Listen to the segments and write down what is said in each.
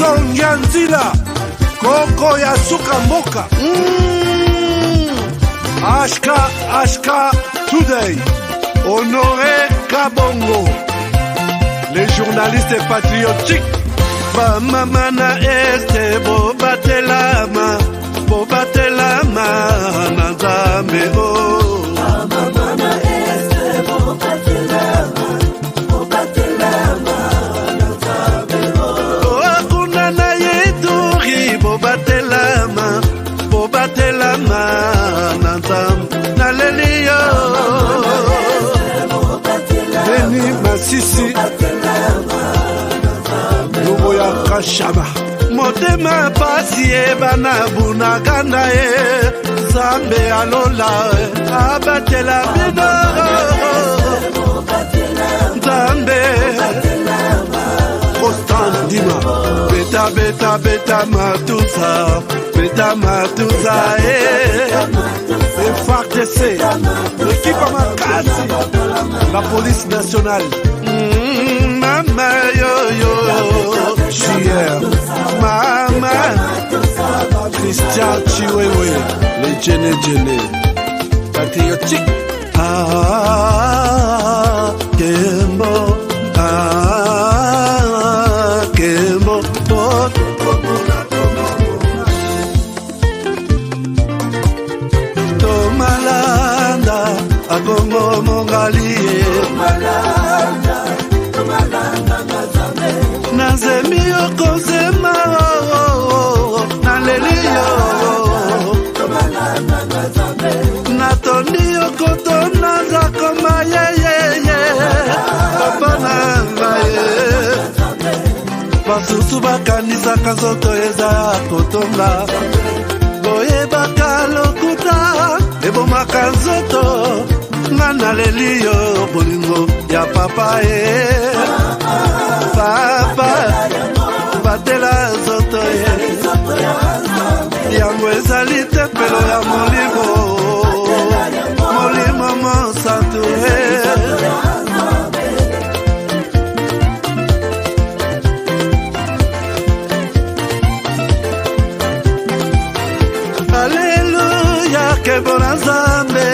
Songanzila Koko ya suka mboka Ashka Today Honoré Kabongo les journalistes patriotiques Bamamana este Bobatelama Nanzambe Bamamana este Bobatelama Nanzambe Akunana yeduri Bobatelama Nanzambe Naleliyo Beni Masisi Lubo ya Kashaba Motema pasi bana bunagana Zambe alola abatela bino Zambe Constant Dima Beta matuza FARDC l'équipe Makasi la police nationale Mama yo Chier Mama Christian Chiwewe les Jene patriotique Kembo Kembo Tomalanda Akongo Mongali Nazemi okozema Naleliyo Natoni okotona Zakoma Papa nangaye Basusu bakanisa kanzoto eza kotonga Boye bakalokuta Ebomaka nzoto Naleliyo bolingo ya papa Papa batela zoto yango ezali tempelo ya molimo monsanto Alleluia kebona Nzambe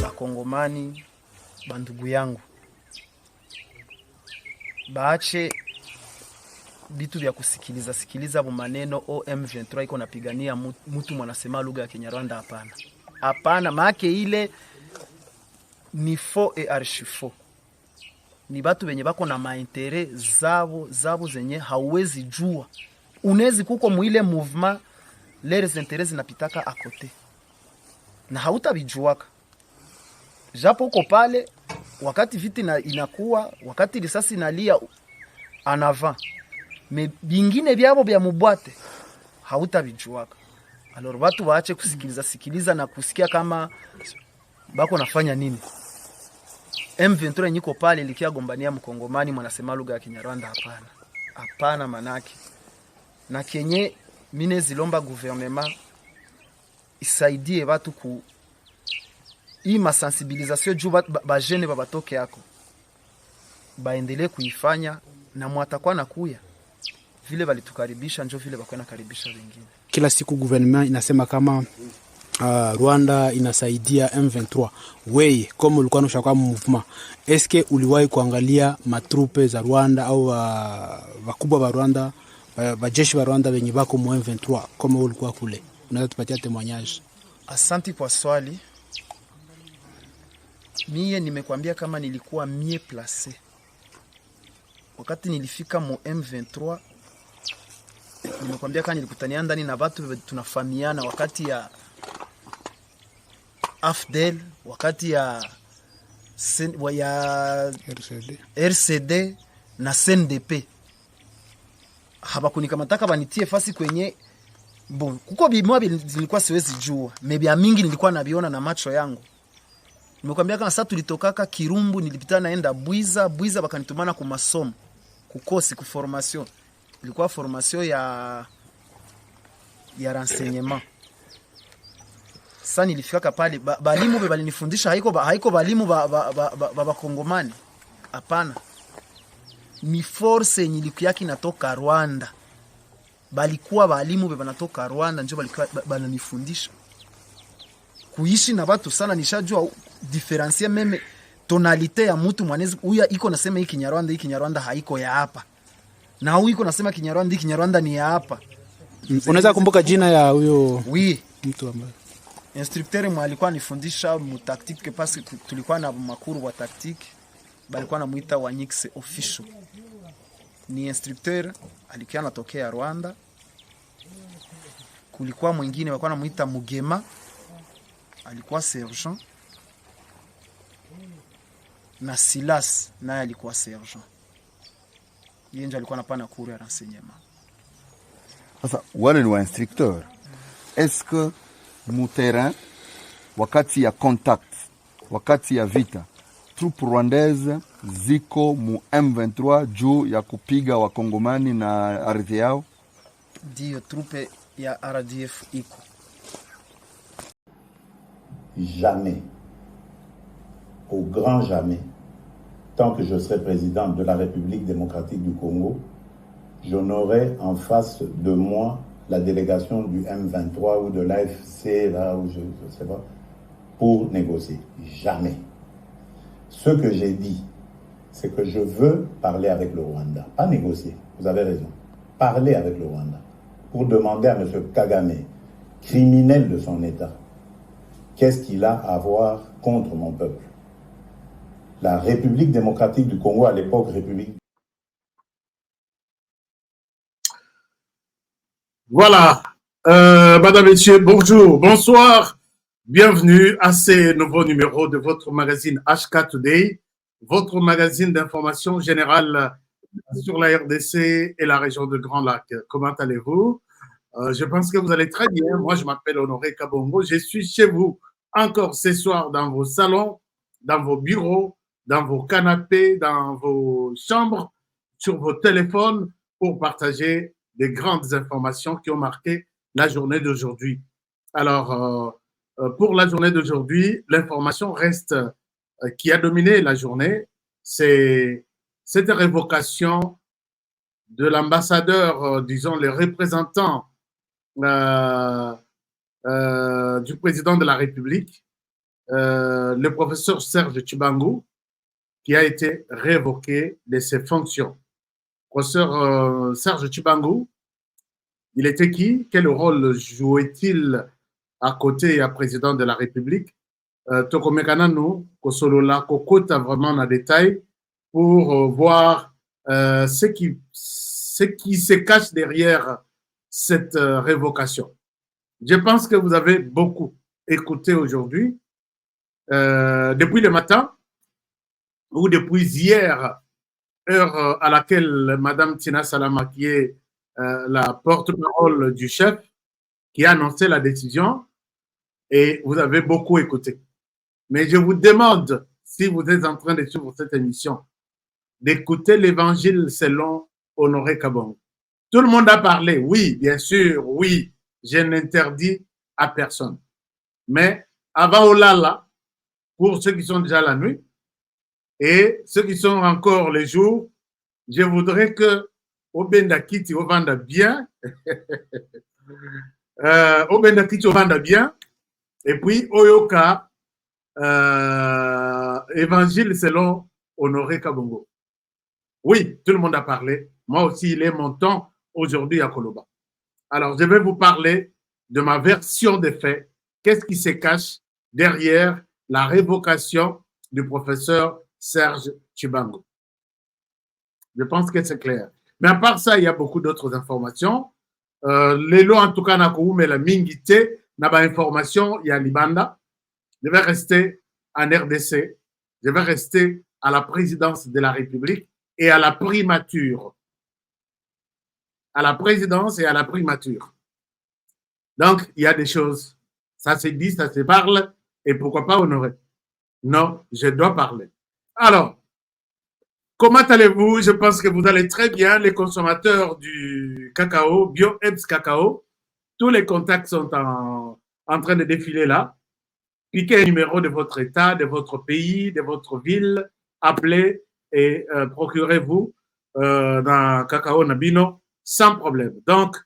Wakongomani bandugu yangu baache vitu vya kusikiliza maneno M23 iko napigania mtu mwanasema lugha ya Kinyarwanda. Hapana maake ile ni faux et archi faux. Ni batu benye bako na maintérêt zabo zenye hauwezi jua. Unezi kuko muile mouvement les intérêts zinapitaka à côté na hautabijuaka japo uko pale wakati viti inakuwa wakati risasi inalia en avant mais bingine byabo bya mubwate hautabijuaka. Alors watu waache kusikiliza na kusikia kama bako nafanya nini. M23 nyiko pale likia gombania mkongomani mwanasema lugha ya Kinyarwanda. Hapana manake na kenye mine zilomba gouvernement isaidie watu ku hii masensibilisation juu ba jeune babatoke yako baendelee kuifanya na mwatakuwa nakuya vile walitukaribisha njo vile bakwana karibisha wengine. Kila siku gouvernement inasema kama Rwanda inasaidia M23. Wewe kama ulikuwa unashaka movement, eske uliwahi kuangalia matrupe za Rwanda au wakubwa wa Rwanda, wajeshi wa Rwanda wenye bako mu M23 kama ulikuwa kule? Unaweza tupatia témoignage? Asante kwa swali. Mie nimekwambia kama nilikuwa mie placé. Wakati nilifika mu M23 nimekwambia kama nilikutania ndani na watu tunafahamiana wakati ya AFDEL, wakati ya RCD na CNDP. Habakunikamata banitie fasi kwenye bon kuko bimwa zilikuwa siwezi jua, mebia mingi nilikuwa nabiona na macho yangu. Nimekwambia kama sasa tulitokaka Kirumbu nilipita naenda Bwiza bakanitumana ku masomo kukosi ku formation. Ilikuwa formation ya renseignement. Sasa nilifika pale balimu be balinifundisha haiko balimu ba Kongomani. Hapana. Ni force yenye ilikuwa inatoka Rwanda. Balikuwa balimu be banatoka Rwanda ndio balikuwa bananifundisha. Kuishi na watu sana nishajua diferencier meme tonalite ya mtu mwanezi huyu iko nasema hiki Kinyarwanda haiko ya hapa. Na huyu iko nasema Kinyarwanda ni ya hapa. Unaweza kumbuka jina ya huyo mtu ambaye instructeur mwa alikuwa anifundisha mu tactique parce que tulikuwa na makuru wa tactique balikuwa namuita Wanyix official. Ni instructeur alikuwa anatokea Rwanda. Kulikuwa mwingine walikuwa namuita Mugema alikuwa sergeant. Na Silas naye alikuwa sergeant. Yeye ndiye alikuwa anapana cours ya renseignement. Sasa wale ni wa instructeur. Est-ce que mu terrain wakati ya contact, wakati ya vita, troupe rwandaise ziko mu M23 juu ya kupiga wakongomani na ardhi yao? Ndio troupe ya RDF iko. Jamais, au grand jamais, tant que je serai président de la République démocratique du Congo, je n'aurai en face de moi la délégation du M23 ou de l'AFC, là où je ne sais pas, pour négocier. Jamais. Ce que j'ai dit, c'est que je veux parler avec le Rwanda. Pas négocier, vous avez raison. Parler avec le Rwanda. Pour demander à M. Kagame, criminel de son État, qu'est-ce qu'il a à voir contre mon peuple? La République démocratique du Congo, à l'époque, République. Voilà, madame, messieurs, bonjour, bonsoir, bienvenue à ce nouveau numéro de votre magazine HK Today, votre magazine d'information générale sur la RDC et la région de Grand Lac. Comment allez-vous? Je pense que vous allez très bien. Moi, je m'appelle Honoré Kabongo. Je suis chez vous encore ce soir dans vos salons, dans vos bureaux, dans vos canapés, dans vos chambres, sur vos téléphones pour partager des grandes informations qui ont marqué la journée d'aujourd'hui. Alors, pour la journée d'aujourd'hui, l'information reste qui a dominé la journée, c'est cette révocation de l'ambassadeur, disons, les représentants du président de la République, le professeur Serge Tshibangou, qui a été révoqué de ses fonctions. Professeur Serge Tshibangou, il était qui? Quel rôle jouait-il à côté du président de la République? Tokomekana nous, Kosolola, Kokota vraiment en détail pour voir ce qui se cache derrière cette révocation. Je pense que vous avez beaucoup écouté aujourd'hui, depuis le matin ou depuis hier, heure à laquelle Madame Tina Salama, qui est la porte-parole du chef, qui a annoncé la décision, et vous avez beaucoup écouté. Mais je vous demande, si vous êtes en train de suivre cette émission, d'écouter l'évangile selon Honoré Kabongo. Tout le monde a parlé, oui, bien sûr, oui, je n'interdis à personne. Mais avant Olala, pour ceux qui sont déjà la nuit, et ceux qui sont encore les jours, je voudrais que Obenda Kiti Ovanda bien, Obenda Kiti Ovanda bien, et puis Oyoka, évangile selon Honoré Kabongo. Oui, tout le monde a parlé. Moi aussi, il est mon temps aujourd'hui à Koloba. Alors, je vais vous parler de ma version des faits. Qu'est-ce qui se cache derrière la révocation du professeur Serge Tshibangou? Je pense que c'est clair. Mais à part ça, il y a beaucoup d'autres informations. Les lois, en tout cas, mais la mingité, n'a pas information, il y a Libanda. Je vais rester en RDC. Je vais rester à la présidence de la République et à la primature. À la présidence et à la primature. Donc, il y a des choses. Ça se dit, ça se parle, et pourquoi pas honorer? Non, je dois parler. Alors, comment allez-vous? Je pense que vous allez très bien. Les consommateurs du cacao, BioEbs Cacao, tous les contacts sont en train de défiler là. Piquez un numéro de votre État, de votre pays, de votre ville, appelez et procurez-vous dans Cacao Nabino sans problème. Donc,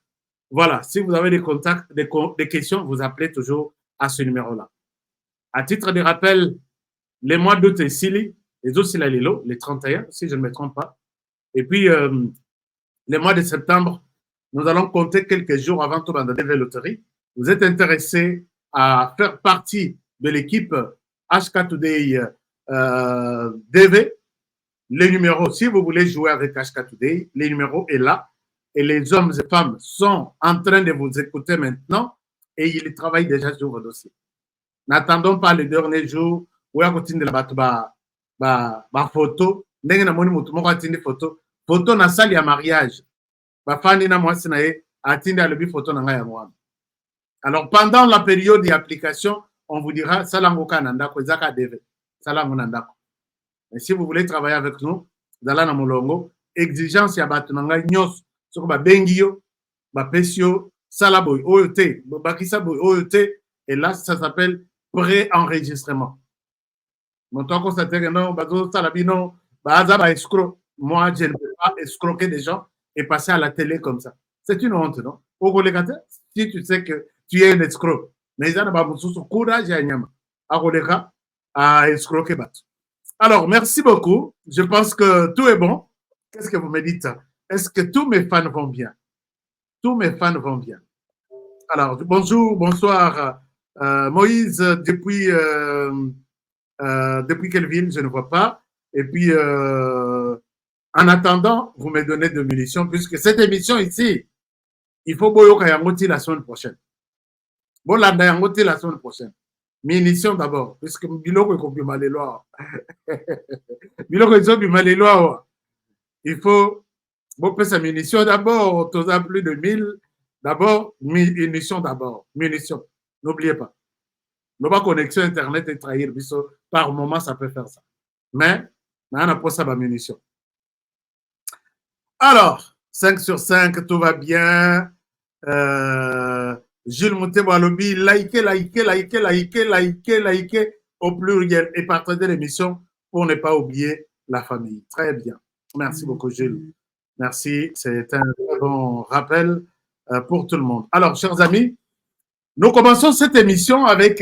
voilà, si vous avez des contacts, des questions, vous appelez toujours à ce numéro-là. À titre de rappel, les mois d'août et Sili, les autres Sila Lilo, les 31, si je ne me trompe pas. Et puis, les mois de septembre, nous allons compter quelques jours avant tout dans la DV Loterie. Vous êtes intéressé à faire partie de l'équipe HK Today DV, les numéros, si vous voulez jouer avec HK Today, les numéros est là. Et les hommes et femmes sont en train de vous écouter maintenant et ils travaillent déjà sur vos dossiers. N'attendons pas le dernier jour où il y a une photo. Photo na salle ya mariage. Alors, pendant la période d'application, on vous dira Salangoka Nandako, Zaka Deve, Salango Nandako. Et si vous voulez travailler avec nous, Dalana Molongo, exigence ya Batunanga Nyos, sur Bengio, Pesio, Salaboy, OET, Bakisaboy, OET, et là, ça s'appelle pré-enregistrement. Mon temps constaté que non, Bazo Salabino, Bazaba escroc. Moi, je ne peux pas escroquer des gens et passer à la télé comme ça. C'est une honte, non? Au Golegate, si tu sais que tu es un escroc, mais il y a un courage à escroquer. Alors, merci beaucoup. Je pense que tout est bon. Qu'est-ce que vous me dites? Est-ce que tous mes fans vont bien? Tous mes fans vont bien. Alors, bonjour, bonsoir. Moïse, depuis quelle ville? Je ne vois pas. Et puis, en attendant, vous me donnez de munitions, puisque cette émission ici, il faut Boyoka Yangoti la semaine prochaine. Bolanda Yangoti la semaine prochaine. Munitions d'abord, puisque Biloko est complètement les lois. Biloko est complètement les lois. Il faut sa munitions d'abord, tous à plus de 1000. D'abord, munitions d'abord. Munitions. N'oubliez pas. Notre connexion Internet et trahir, par moment, ça peut faire ça. Mais, on a pas ça, munitions. Alors, 5 sur 5, tout va bien. Jules Moutebo Alobi, likez au pluriel et partagez l'émission pour ne pas oublier la famille. Très bien. Merci beaucoup, Jules. Merci. C'est un très bon rappel pour tout le monde. Alors, chers amis, nous commençons cette émission avec...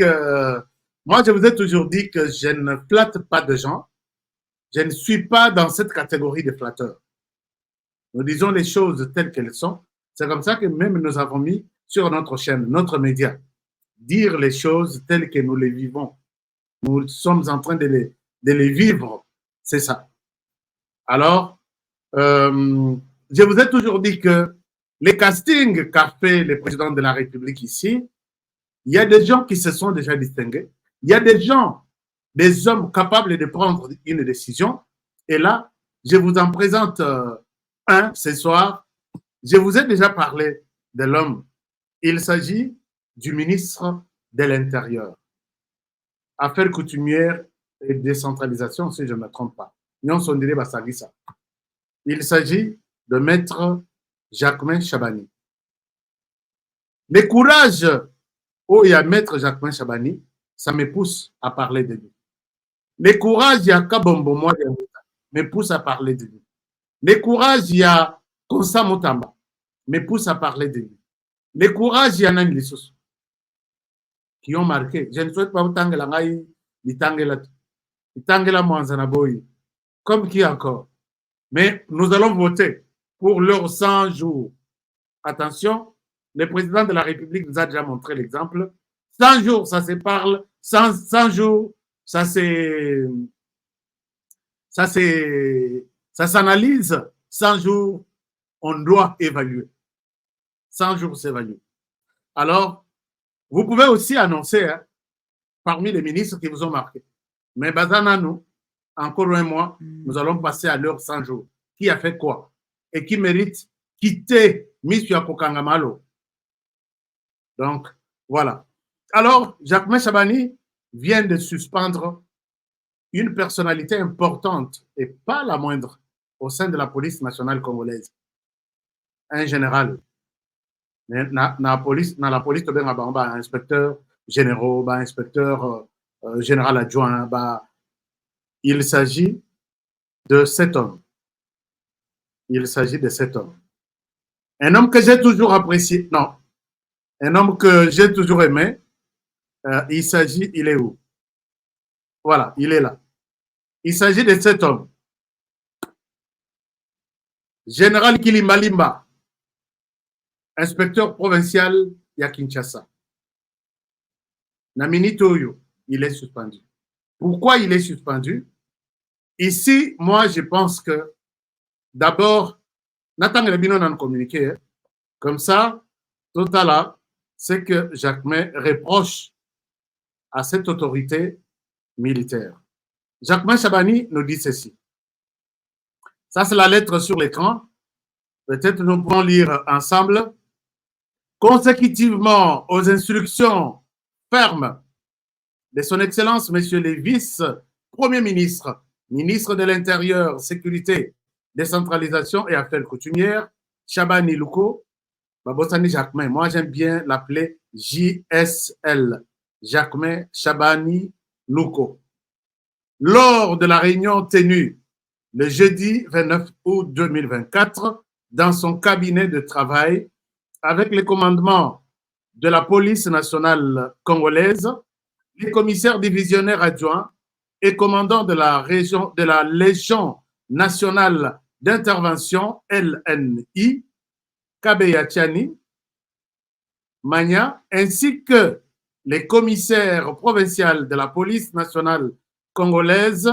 moi, je vous ai toujours dit que je ne flatte pas de gens. Je ne suis pas dans cette catégorie de flatteurs. Nous disons les choses telles qu'elles sont. C'est comme ça que même nous avons mis sur notre chaîne, notre média, dire les choses telles que nous les vivons. Nous sommes en train de les vivre. C'est ça. Alors, je vous ai toujours dit que les castings qu'a fait le président de la République ici, il y a des gens qui se sont déjà distingués. Il y a des gens, des hommes capables de prendre une décision. Et là, je vous en présente un ce soir. Je vous ai déjà parlé de l'homme. Il s'agit du ministre de l'Intérieur. Affaires coutumières et décentralisation, si je ne me trompe pas. Il s'agit de Maître Jacquemain Chabani. Le courage où il y a Maître Jacquemain Chabani, ça me pousse à parler de lui. Le courage, il y a Kabombo moi, me pousse à parler de lui. Le courage, il y a Konsa Motamba, me pousse à parler de lui. Le courage, il y en a une qui ont marqué. Je ne souhaite pas vous tangela ngai, Tangela Mwanzanaboy. Comme qui encore? Mais nous allons voter pour leurs 100 jours. Attention, le président de la République nous a déjà montré l'exemple. 100 jours, ça se parle. 100 jours, ça s'analyse. 100 jours, on doit évaluer. 100 jours s'évaluent. Alors, vous pouvez aussi annoncer parmi les ministres qui vous ont marqué. Mais Bazana, nous, encore un mois, nous allons passer à l'heure 100 jours. Qui a fait quoi? Et qui mérite quitter M. Kokangamalo. Donc, voilà. Alors, Jacquemain Chabani vient de suspendre une personnalité importante et pas la moindre au sein de la police nationale congolaise. Un général. Dans la police, un inspecteur général, un inspecteur général adjoint, bah, il s'agit de cet homme. Il s'agit de cet homme. Un homme que j'ai toujours apprécié, non, un homme que j'ai toujours aimé, il est où? Voilà, il est là. Il s'agit de cet homme. Général Kilimbalimba, inspecteur provincial à Kinshasa. Namini Toyo, il est suspendu. Pourquoi il est suspendu? Ici, moi, je pense que d'abord, Nathan Rebino n'a communiqué. Comme ça, tout à l'heure, c'est que Jacquemin reproche à cette autorité militaire. Jacquemin Chabani nous dit ceci. Ça, c'est la lettre sur l'écran. Peut-être nous pourrons lire ensemble. Consécutivement aux instructions fermes de son Excellence, Monsieur le vice-premier ministre, ministre de l'Intérieur, Sécurité, Décentralisation et Affaires coutumières, Chabani Louko, Babosani Jacquemin, moi j'aime bien l'appeler JSL, Jacquemin Chabani Louko. Lors de la réunion tenue le jeudi 29 août 2024, dans son cabinet de travail, avec le commandement de la police nationale congolaise, les commissaires divisionnaires adjoints et commandant de la Légion nationale d'intervention LNI, Kabeya Tchani, Mania, ainsi que les commissaires provinciaux de la police nationale congolaise,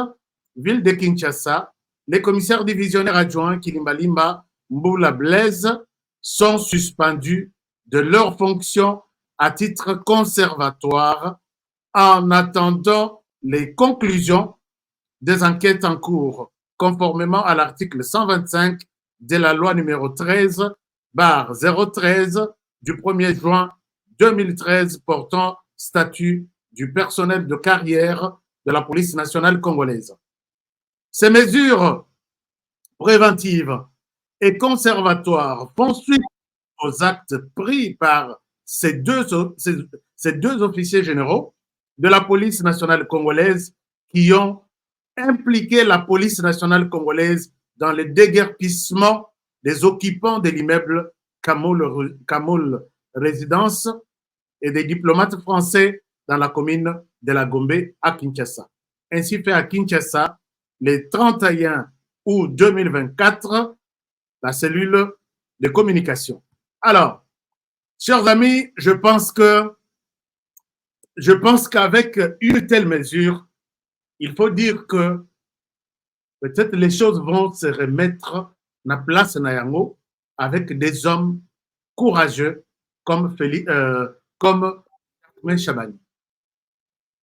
ville de Kinshasa, les commissaires divisionnaires adjoints Kilimbalimba, Mboula Blaise, sont suspendus de leurs fonctions à titre conservatoire en attendant les conclusions des enquêtes en cours, conformément à l'article 125 de la loi numéro 13/013 du 1er juin 2013 portant statut du personnel de carrière de la police nationale congolaise. Ces mesures préventives et conservatoires font suite aux actes pris par ces deux officiers généraux de la police nationale congolaise qui ont impliqué la police nationale congolaise dans le déguerpissement des occupants de l'immeuble Kamol Résidence et des diplomates français dans la commune de la Gombe à Kinshasa. Ainsi fait à Kinshasa, le 31 août 2024, la cellule de communication. Alors, chers amis, je pense qu'avec une telle mesure, il faut dire que peut-être les choses vont se remettre na place na yango avec des hommes courageux comme Chabani.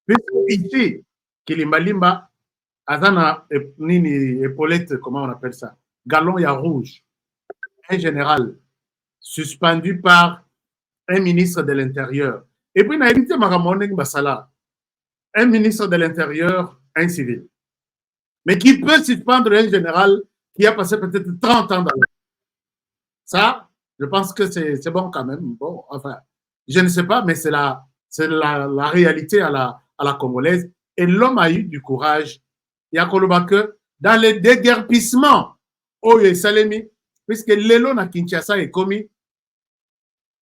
Puisque ici, Kilimbalimba, Azana Nini épaulette, comment on appelle ça? Galon ya rouge. Un général suspendu par un ministre de l'Intérieur. Et puis, un ministre de l'Intérieur, un civil. Mais qui peut suspendre un général qui a passé peut-être 30 ans dans la... Ça, je pense que c'est bon quand même. Bon, enfin, je ne sais pas, mais c'est la réalité à la congolaise. Et l'homme a eu du courage. Il y a que dans les déguerpissements, Salemi, puisque l'élo na Kinshasa est commis,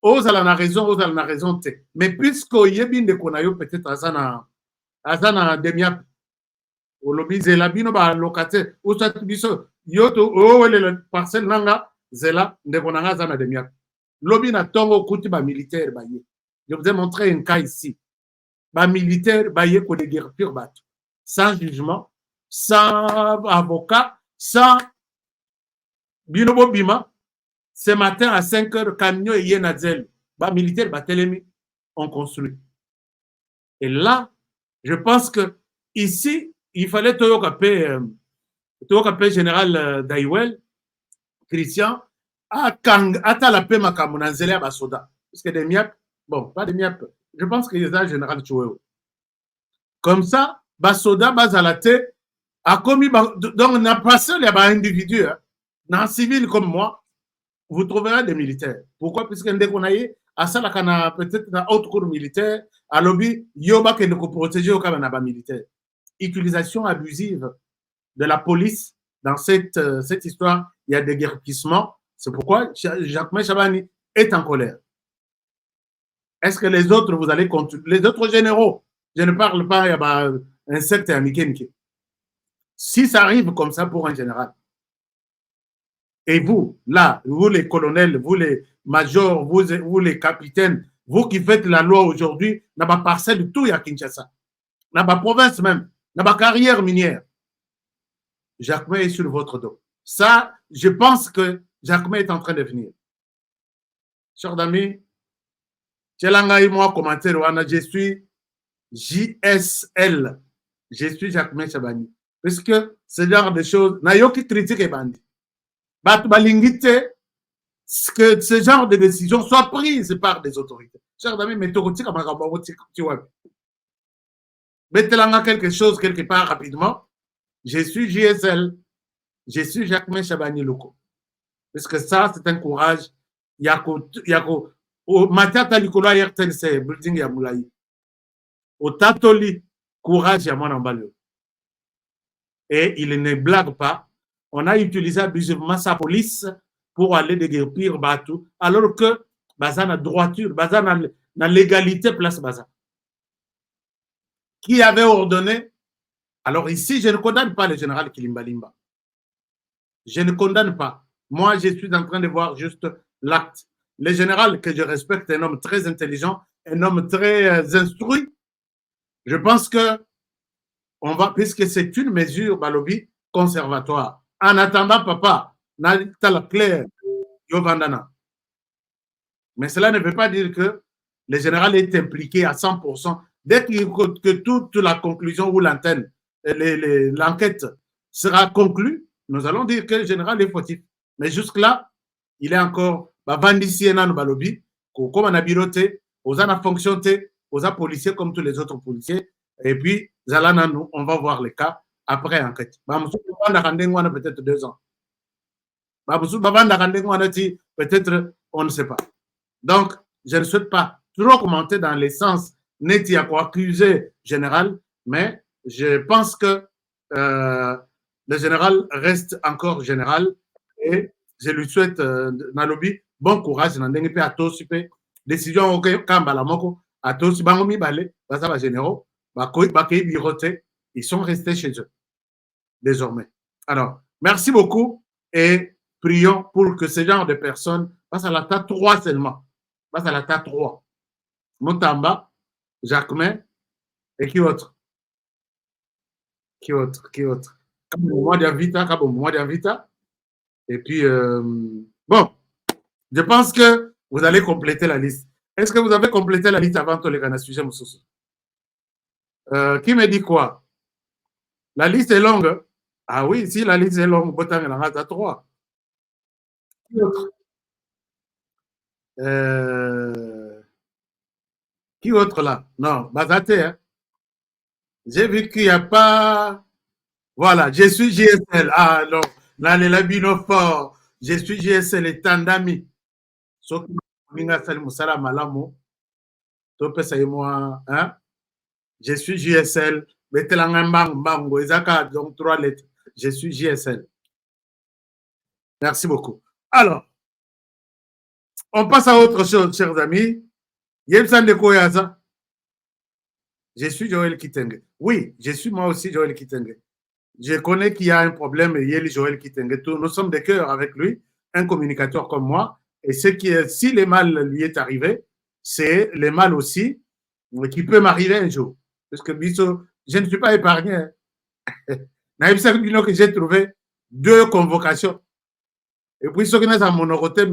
Ozala na raison, mais puisque yebin de konayo peut-être azana demiap, olobi zela bino ba locataire, ou ça biso yoto le parcelle nanga zela de konanga azana demiap. Lobi na tongo kuti ba militaire ba ye. Je vous ai montré un cas ici. Ba militaire ba ye ko de guerre pure bat, sans jugement, sans avocat, sans binobo bima. Ce matin à 5 heures, camion et yenazel, bah militaire, bah télémi, on construit. Et là, je pense que ici, il fallait Toyokapé général Daïwel, Christian, à la paix makamunanzele à Basoda. Parce que des miap, bon, pas des miap, je pense qu'il y a un général Chouéo. Comme ça, Basoda, Bazalate, a commis, donc on a passé les individus, dans civil comme moi, vous trouverez des militaires. Pourquoi? Puisque dès qu'on a eu à ça, peut-être dans haute cour militaire, à lobby, yoba qui nous protéger au cas militaire. Utilisation abusive de la police dans cette histoire, il y a des guerpissements. C'est pourquoi Jacquemain Chabani est en colère. Est-ce que les autres, vous allez continuer? Les autres généraux, je ne parle pas, il y a un secte américain. Si ça arrive comme ça pour un général, et vous, là, vous les colonels, vous les majors, vous les capitaines, vous qui faites la loi aujourd'hui, n'a pas parcelle tout à Kinshasa, n'a pas province même, n'a pas carrière minière. Jacquemain est sur votre dos. Ça, je pense que Jacquemain est en train de venir. Chers amis, moi, commentaire, je suis JSL. Je suis Jacquemain Chabani. Parce que ce genre de choses, n'a pas qui critique bandi. Que ce genre de décision soit prise par des autorités. Chers amis, mettez-la quelque chose quelque part rapidement. Je suis JSL. Je suis Jacquemain Chabani Loko. Parce que ça, c'est un courage. Yako, au Matata Likolo Yertel, c'est building ya Moulaï. Au Tatoli, courage ya Mwanambalio. Et il ne blague pas. On a utilisé abusivement sa police pour aller déguerpir Batou, alors que Bazan a droiture, Bazan a légalité place Bazan. Qui avait ordonné? Alors ici, je ne condamne pas le général Kilimbalimba. Je ne condamne pas. Moi, je suis en train de voir juste l'acte. Le général que je respecte, un homme très intelligent, un homme très instruit. Je pense que on va, puisque c'est une mesure, Balobi, conservatoire. En attendant, papa, n'a la claire, Yovandana. Mais cela ne veut pas dire que le général est impliqué à 100%. Dès que toute la conclusion ou l'antenne, l'enquête sera conclue, nous allons dire que le général est fautif. Mais jusque-là, il est encore balobi, comme on a biroté, aux a fonctionné, aux a policiers comme tous les autres policiers. Et puis, on va voir les cas après enquête. Peut-être 2 ans. Peut-être, on ne sait pas. Donc, je ne souhaite pas trop commenter dans les sens net à quoi accuser général, mais je pense que le général reste encore général et je lui souhaite, Nalobi, bon courage, décision au Kambala Moko, à tous, Bangomi Balé, Bazaba généraux, Bakei Biroté, ils sont restés chez eux, désormais. Alors, merci beaucoup et prions pour que ce genre de personnes passent à la tas 3 seulement. Passe à la tas 3. Montamba, Jacquemain, et qui autre? Qui autre? Moi d'Invita. Et puis, bon, je pense que vous allez compléter la liste. Est-ce que vous avez complété la liste avant tous les gars sujet Moussoussou? Qui me dit quoi? La liste est longue. Ah oui, si la liste est longue, Botang en a 3. Qui autre? Qui autre là? Non, Bazate. Hein? J'ai vu qu'il n'y a pas. Voilà, je suis GSL. Ah non, là, les labino fort. Je suis GSL et tant d'amis. Sauf que je suis GSL. Donc 3 lettres. Je suis GSL. Merci beaucoup. Alors, on passe à autre chose, chers amis. Je suis Joël Kitenge. Oui, je suis moi aussi Joël Kitenge. Je connais qu'il y a un problème, Joël Kitenge. Nous sommes de cœur avec lui, un communicateur comme moi. Et si le mal lui est arrivé, c'est le mal aussi qui peut m'arriver un jour. Parce que je ne suis pas épargné. J'ai trouvé 2 convocations. Et puis, ce qui est à mon côté,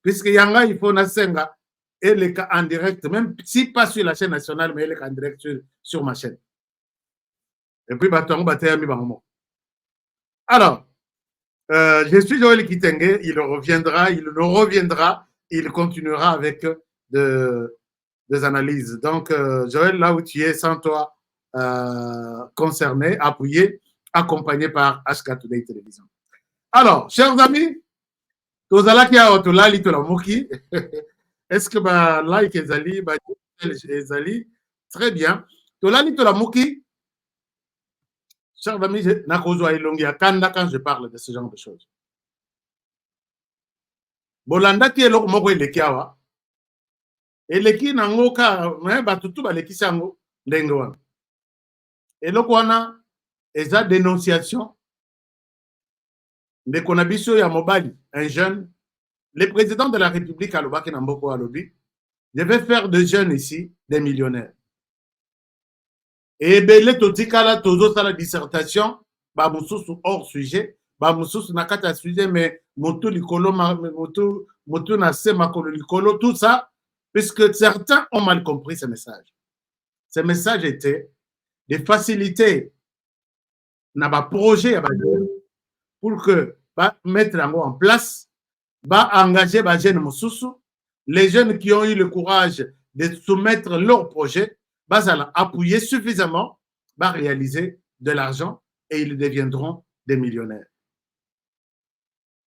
puisque Yanga, il faut Nasenga, et les cas en direct, même si pas sur la chaîne nationale, mais les cas en direct sur ma chaîne. Et puis, alors, je suis Joël Kitenge, il nous reviendra, il continuera avec des analyses. Donc, Joël, là où tu es, sans toi concerné, appuyé, accompagné par HK Today Télévision. Alors, chers amis, Tozala qui a otolali to la moki, est-ce que bah like ezali bah ezali très bien tolali tolamuki cher ami nakozwa elongi ya kanda quand je parle de ce genre de choses bolandaki eloko moko eleki awa eleki nango ka bato tu balekisi yango ndenge wana eloko wana eza dénonciation ndeko na biso ya mobali un jeune le président de la République alobaki na mboko alobi je vais faire de jeunes ici des millionnaires et ebele totikala tozosala dissertation bamosusu hors sujet bamosusu na kati ya sujet mais motu likolo motu na se makolo likolo tout ça puisque certains ont mal compris ce message. Ce message était de faciliter na ba projet ya ba pour que ba mettre en place ba engager ba jeunes mosusu les jeunes qui ont eu le courage de soumettre leur projet bah ça appuyer suffisamment va réaliser de l'argent et ils deviendront des millionnaires.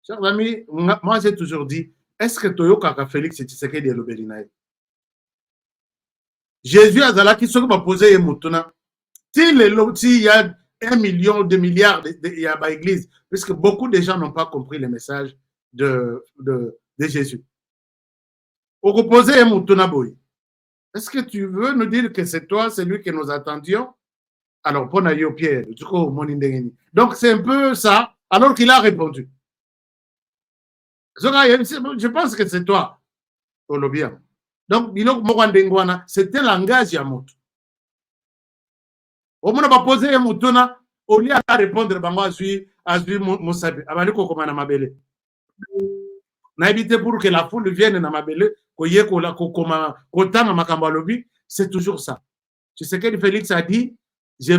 Chers amis, moi j'ai toujours dit, est-ce que Toyoka Félix Tshisekedi et Lobelinaï Jésus a zala qui va poser mutuna. S'il y a 1 million, 2 milliards il y a ba église, puisque beaucoup de gens n'ont pas compris le message de Jésus. Au reposer mutuna boy. Est-ce que tu veux nous dire que c'est toi, celui que nous attendions? Alors, pour Nayo Pierre, donc c'est un peu ça, alors qu'il a répondu. Je pense que c'est toi, Olobia. Donc, c'était un langage à Mout. Au moins, on va poser un moutona, au lieu de répondre, à Moussabi, à Maliko Komana Mabele. On a évité pour que la foule vienne dans Mabele, c'est toujours ça. Tu sais que Félix a dit, je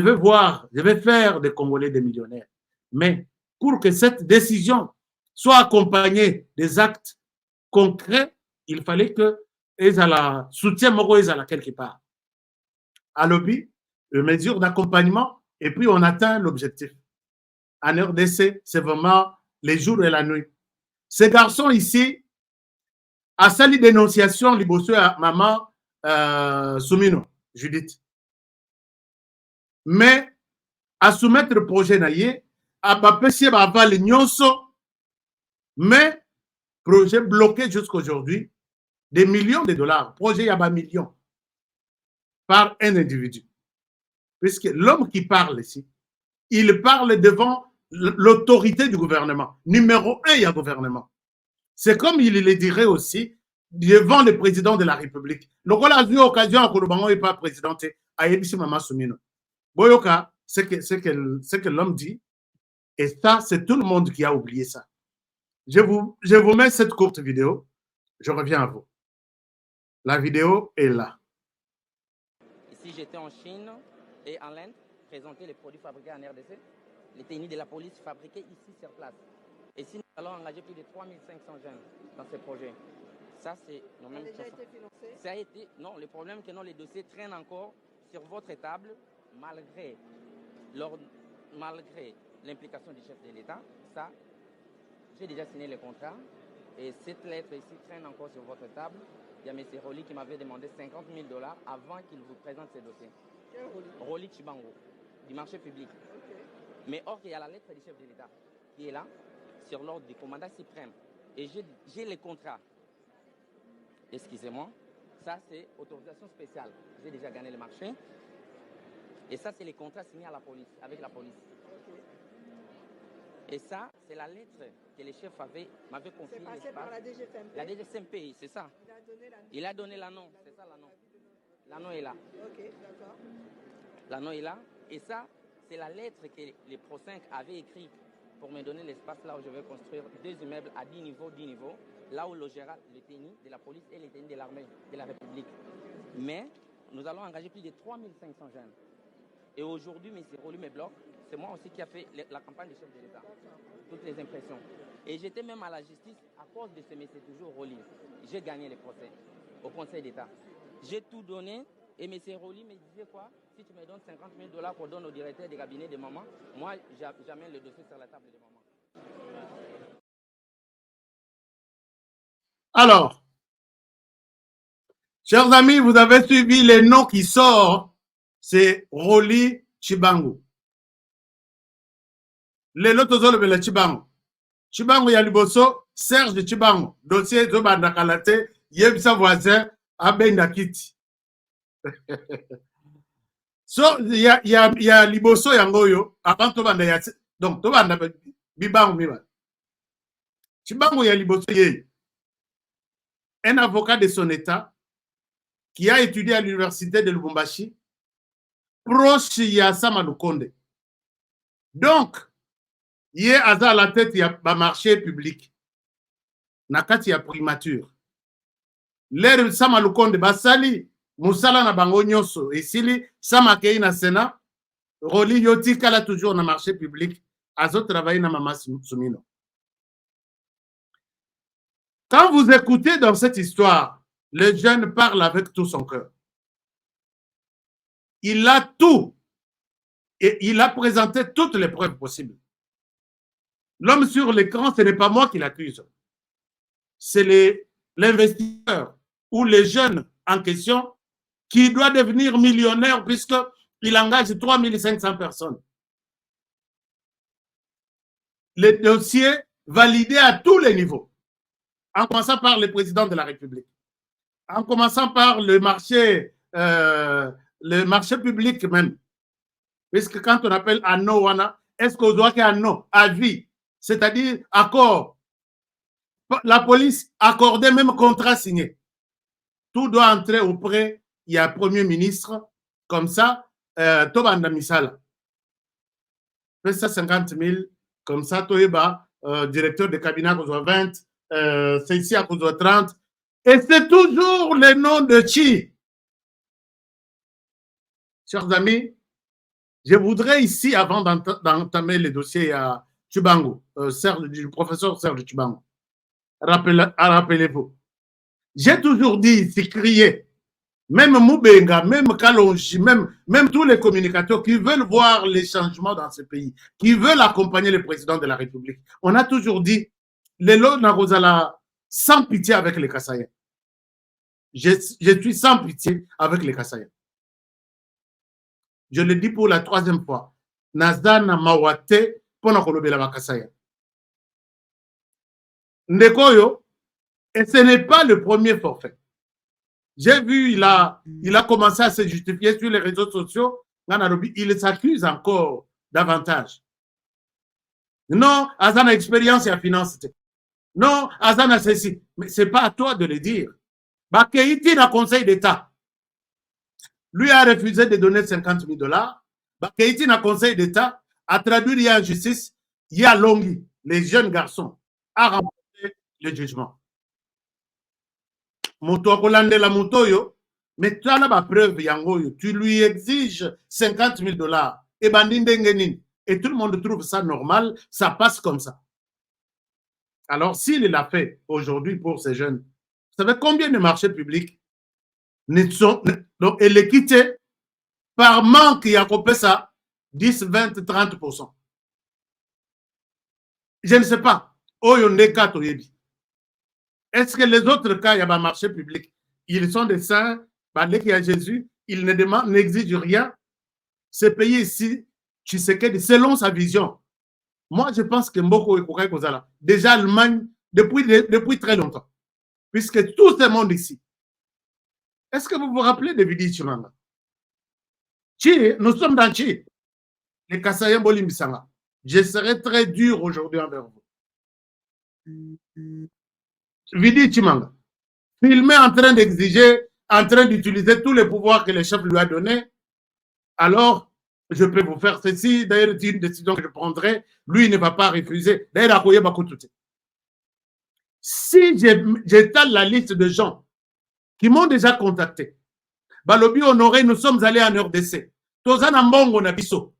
vais faire des Congolais des millionnaires. Mais pour que cette décision soit accompagnée des actes concrets, il fallait que Ezala soutien Moro Ezala quelque part. À lobby, une mesure d'accompagnement, et puis on atteint l'objectif. En RDC, c'est vraiment les jours et la nuit. Ces garçons ici, à sali dénonciation, libosso à maman Soumino, Judith. Mais à soumettre le projet naïe, à papessier baba les nyonso, mais projet bloqué jusqu'à aujourd'hui, des millions de dollars, projet yaba millions par un individu. Puisque l'homme qui parle ici, il parle devant l'autorité du gouvernement. Numéro 1, il y a gouvernement. C'est comme il le dirait aussi devant le président de la République. Donc on a eu l'occasion à Kolobango et pas présidenté à Yebisi Mama Soumino. Boyoka, c'est que l'homme dit, et ça, c'est tout le monde qui a oublié ça. Je vous mets cette courte vidéo. Je reviens à vous. La vidéo est là. Ici, j'étais en Chine et en Inde, présenter les produits fabriqués en RDC, les tennis de la police fabriqués ici sur place. Et si nous allons engager plus de 3500 jeunes dans ces projets, ça c'est... Ça a déjà été financé? Ça a été... Non, le problème c'est que non, les dossiers traînent encore sur votre table, malgré l'implication du chef de l'État. Ça, j'ai déjà signé le contrat et cette lettre ici traîne encore sur votre table. Il y a M. Roli qui m'avait demandé 50 000 $ avant qu'il vous présente ces dossiers. Quel Roli? Roli Chibango, du marché public. Okay. Mais or, il y a la lettre du chef de l'État qui est là, sur l'ordre du commandant suprême. Et j'ai les contrats. Excusez-moi. Ça, c'est autorisation spéciale. J'ai déjà gagné le marché. Et ça, c'est les contrats signés à la police, avec la police. Okay. Et ça, c'est la lettre que le chef m'avait confiée. C'est passé par la DGCMP. La DGCMP, c'est ça. Il a donné l'annon. C'est ça l'annon. L'annon est là. Ok, d'accord. L'annon est là. Et ça, c'est la lettre que les Pro5 avaient écrite pour me donner l'espace là où je vais construire 2 immeubles à 10 niveaux, là où logera le tennis de la police et les tennis de l'armée de la République. Mais nous allons engager plus de 3500 jeunes. Et aujourd'hui, M. Roli me bloque. C'est moi aussi qui a fait la campagne du chef de l'État. Toutes les impressions. Et j'étais même à la justice à cause de ce monsieur toujours Roli. J'ai gagné le procès au Conseil d'État. J'ai tout donné et M. Roli me disait quoi? Si tu me donnes 50 000 $ pour donner au directeur des cabinets de maman, moi j'amène le dossier sur la table de maman. Alors, Chers amis, vous avez suivi les noms qui sortent. C'est Rolly Tshibangou. Les lotos le Tshibangou. Tshibangou Yaliboso, Serge Tshibangou. Dossier de Bandakalate, Yebsa voisin, Abenda Kiti. So, il y a Liboso Yangoyo, avant tout banda yati. Donc, tout banda Bibangu Miba. Tshibangou Yaliboso Yé. Un avocat de son état qui a étudié à l'université de Lubumbashi, proche de Sama Lukonde. Donc, il y a à la tête, il y a un marché public. Nakati ya primature. L'air Sama Lukonde, basali, Moussala na bango nyoso, et sili, Sama kei na Sénat, Rolly Yoti kala toujours na marché public, azo travailler na Mama Soumino. Quand vous écoutez dans cette histoire, le jeune parle avec tout son cœur. Il a tout et il a présenté toutes les preuves possibles. L'homme sur l'écran, ce n'est pas moi qui l'accuse. C'est l'investisseur ou les jeunes en question qui doit devenir millionnaire puisqu'il engage 3500 personnes. Le dossier validé à tous les niveaux, en commençant par le président de la République, en commençant par le marché public même. Puisque quand on appelle anno, est-ce qu'on doit qu'il y ait anno, avis, c'est-à-dire accord. La police accordait même contrat signé. Tout doit entrer auprès, il y a un premier ministre, comme ça, Tobanda Misala. 50 000, comme ça, Toyeba, directeur de cabinet à 20, Ceci à 30. Et c'est toujours le nom de Chi. Chers amis, je voudrais ici, avant d'entamer le dossier à Tshibangou, du professeur Serge Tshibangou, rappelez-vous, j'ai toujours dit, c'est crié, même Moubenga, même Kalonji, même tous les communicateurs qui veulent voir les changements dans ce pays, qui veulent accompagner le président de la République. On a toujours dit, les lots Narozala, sans pitié avec les Kassaïens. Je suis sans pitié avec les Kassaïens. Je le dis pour la 3e fois. Nazana Mawate pona kolobela bakasaya. Ndekoyo, et ce n'est pas le premier forfait. J'ai vu, il a commencé à se justifier sur les réseaux sociaux. Il s'accuse encore davantage. Non, Azana expérience et à finance. Non, Azana ceci. Mais ce n'est pas à toi de le dire. Bakeiti na Conseil d'État. Lui a refusé de donner 50 000 $. Bakeiti na Conseil d'État a traduit il y a justice. Il y a Longi, les jeunes garçons, a remporté le jugement. Moto akolande la moto yo, mais tu as la preuve yangoyo. Tu lui exiges 50 000 $. Et bandindengenin. Et tout le monde trouve ça normal, ça passe comme ça. Alors, s'il l'a fait aujourd'hui pour ces jeunes, vous savez combien de marchés publics donc, elle est quittée par manque, il y a coupé ça, 10, 20, 30%. Je ne sais pas. Est-ce que les autres cas, il y a un marché public, ils sont des saints, dès qu'il y a Jésus, ils n'exigent rien. Ce pays ici, tu sais que selon sa vision, moi je pense que Mboko est Kozala. Déjà Allemagne, depuis très longtemps, puisque tout ce monde ici. Est-ce que vous vous rappelez de Vidi Chimanga? Chi, nous sommes dans Chi. Les Kassaïens Bolimbisanga. Je serai très dur aujourd'hui envers vous. Vidi Chimanga. Filmé en train d'exiger, en train d'utiliser tous les pouvoirs que le chef lui a donnés. Alors, je peux vous faire ceci. D'ailleurs, c'est une décision que je prendrai. Lui, il ne va pas refuser. D'ailleurs, Akoye Bakoutoute. Si j'étale la liste de gens qui m'ont déjà contacté. Balobi Honoré, nous sommes allés en RDC. Tozana Mbongo Nabiso.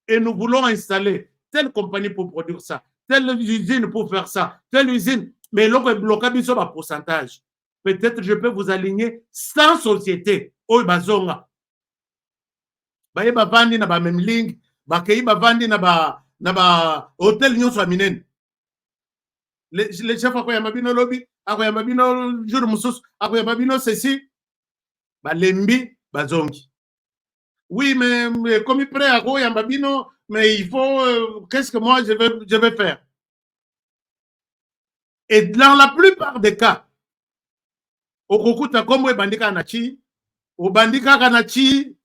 Et nous voulons installer telle compagnie pour produire ça, telle usine pour faire ça, telle usine. Mais l'on peut bloquer Biso par pourcentage. Peut-être je peux vous aligner 100 sociétés. Oy Bazonga. Baye Bavandi na ba Memling, Bakei Bavandi na ba hôtel Nyon Swaminen. Les chefs Akoya Mabino Lobby, Akoya Mabino Jour Moussous, Akoya Mabino ceci. Balembi, bazongi. Oui, mais comme il prêt à Yambabino, mais il faut. Qu'est-ce que moi je vais faire? Et dans la plupart des cas, au Kokuta Komwe Bandika Nachi, au Bandika Kanachi,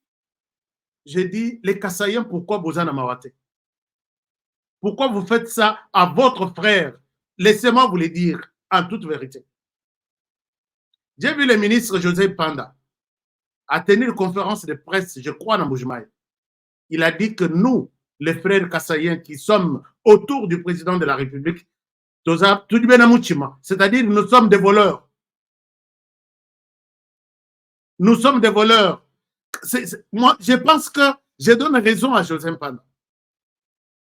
j'ai dit, les Kassaïens, pourquoi Bozana Mawate? Pourquoi vous faites ça à votre frère? Laissez-moi vous le dire en toute vérité. J'ai vu le ministre José Panda à tenir une conférence de presse, je crois, dans Boujmaï. Il a dit que nous, les frères Kassaïens qui sommes autour du président de la République, c'est-à-dire nous sommes des voleurs. Nous sommes des voleurs. Moi, je pense que je donne raison à José Panda.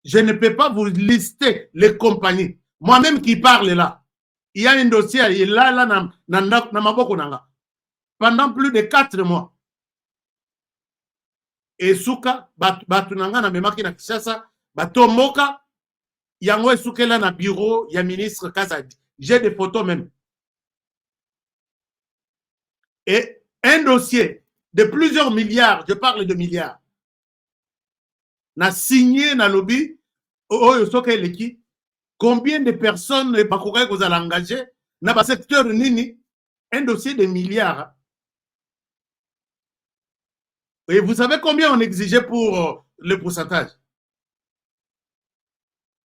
Je ne peux pas vous lister les compagnies. Moi-même qui parle là, il y a un dossier, il est là, pendant plus de 4 mois. Et Souka, Batunanga, na memaki na Kishasa, Batomoka, Yango Souke là na bureau, il y a ministre Kazadi. J'ai des photos même. Et un dossier de plusieurs milliards, je parle de milliards, n'a signé na lobby, combien de personnes vous allez engager dans le secteur Nini, un dossier de milliards. Et vous savez combien on exigeait pour le pourcentage?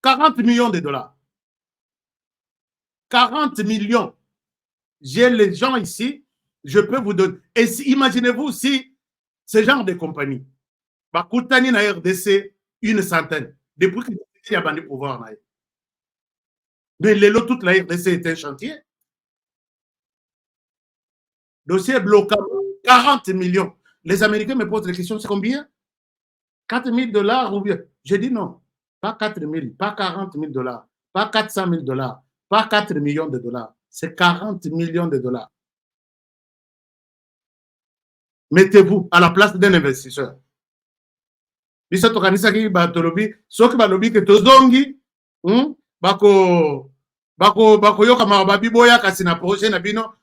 40 millions de dollars. 40 millions. J'ai les gens ici, je peux vous donner. Et imaginez-vous si ce genre de compagnie, Bakoutani na RDC, une centaine, depuis qu'il y a bandé pouvoir. Mais toute la RDC est un chantier. Dossier bloqué, 40 millions. Les Américains me posent la question, c'est combien? 4 000 dollars ou bien? J'ai dit non, pas 4 000, pas 40 000 dollars, pas 400 000 dollars, pas 4 millions de dollars. C'est 40 millions de dollars. Mettez-vous à la place d'un investisseur. Bisa tokanisa ki batolobi, soki balobi ke tozongi, bako yoka mababi boya kasi na projet na bino,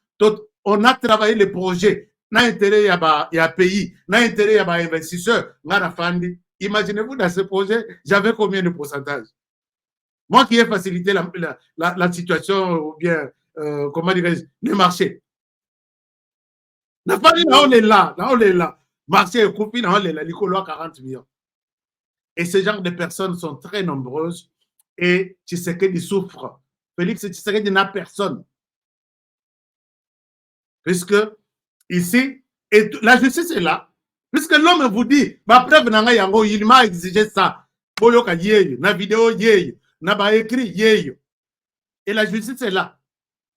on a travaillé le projet. Na intérêt ya pays, na intérêt ya investisseur, ngana fandi. Imaginez-vous dans ce projet, j'avais combien de pourcentage? Moi qui ai facilité la situation, ou bien, comment dirais-je, le marché. Na fandi na on est là. Marché est coupé, na on est là, l'icolo à 40 millions. Et ce genre de personnes sont très nombreuses et Tshisekedi souffre. Félix Tshisekedi n'a personne. Puisque ici, et la justice est là. Puisque l'homme vous dit, ma preuve nanga yango, il m'a exigé ça. Boyoka yeyo, na vidéo yeyo, na ba écrit yeyo. Et la justice est là.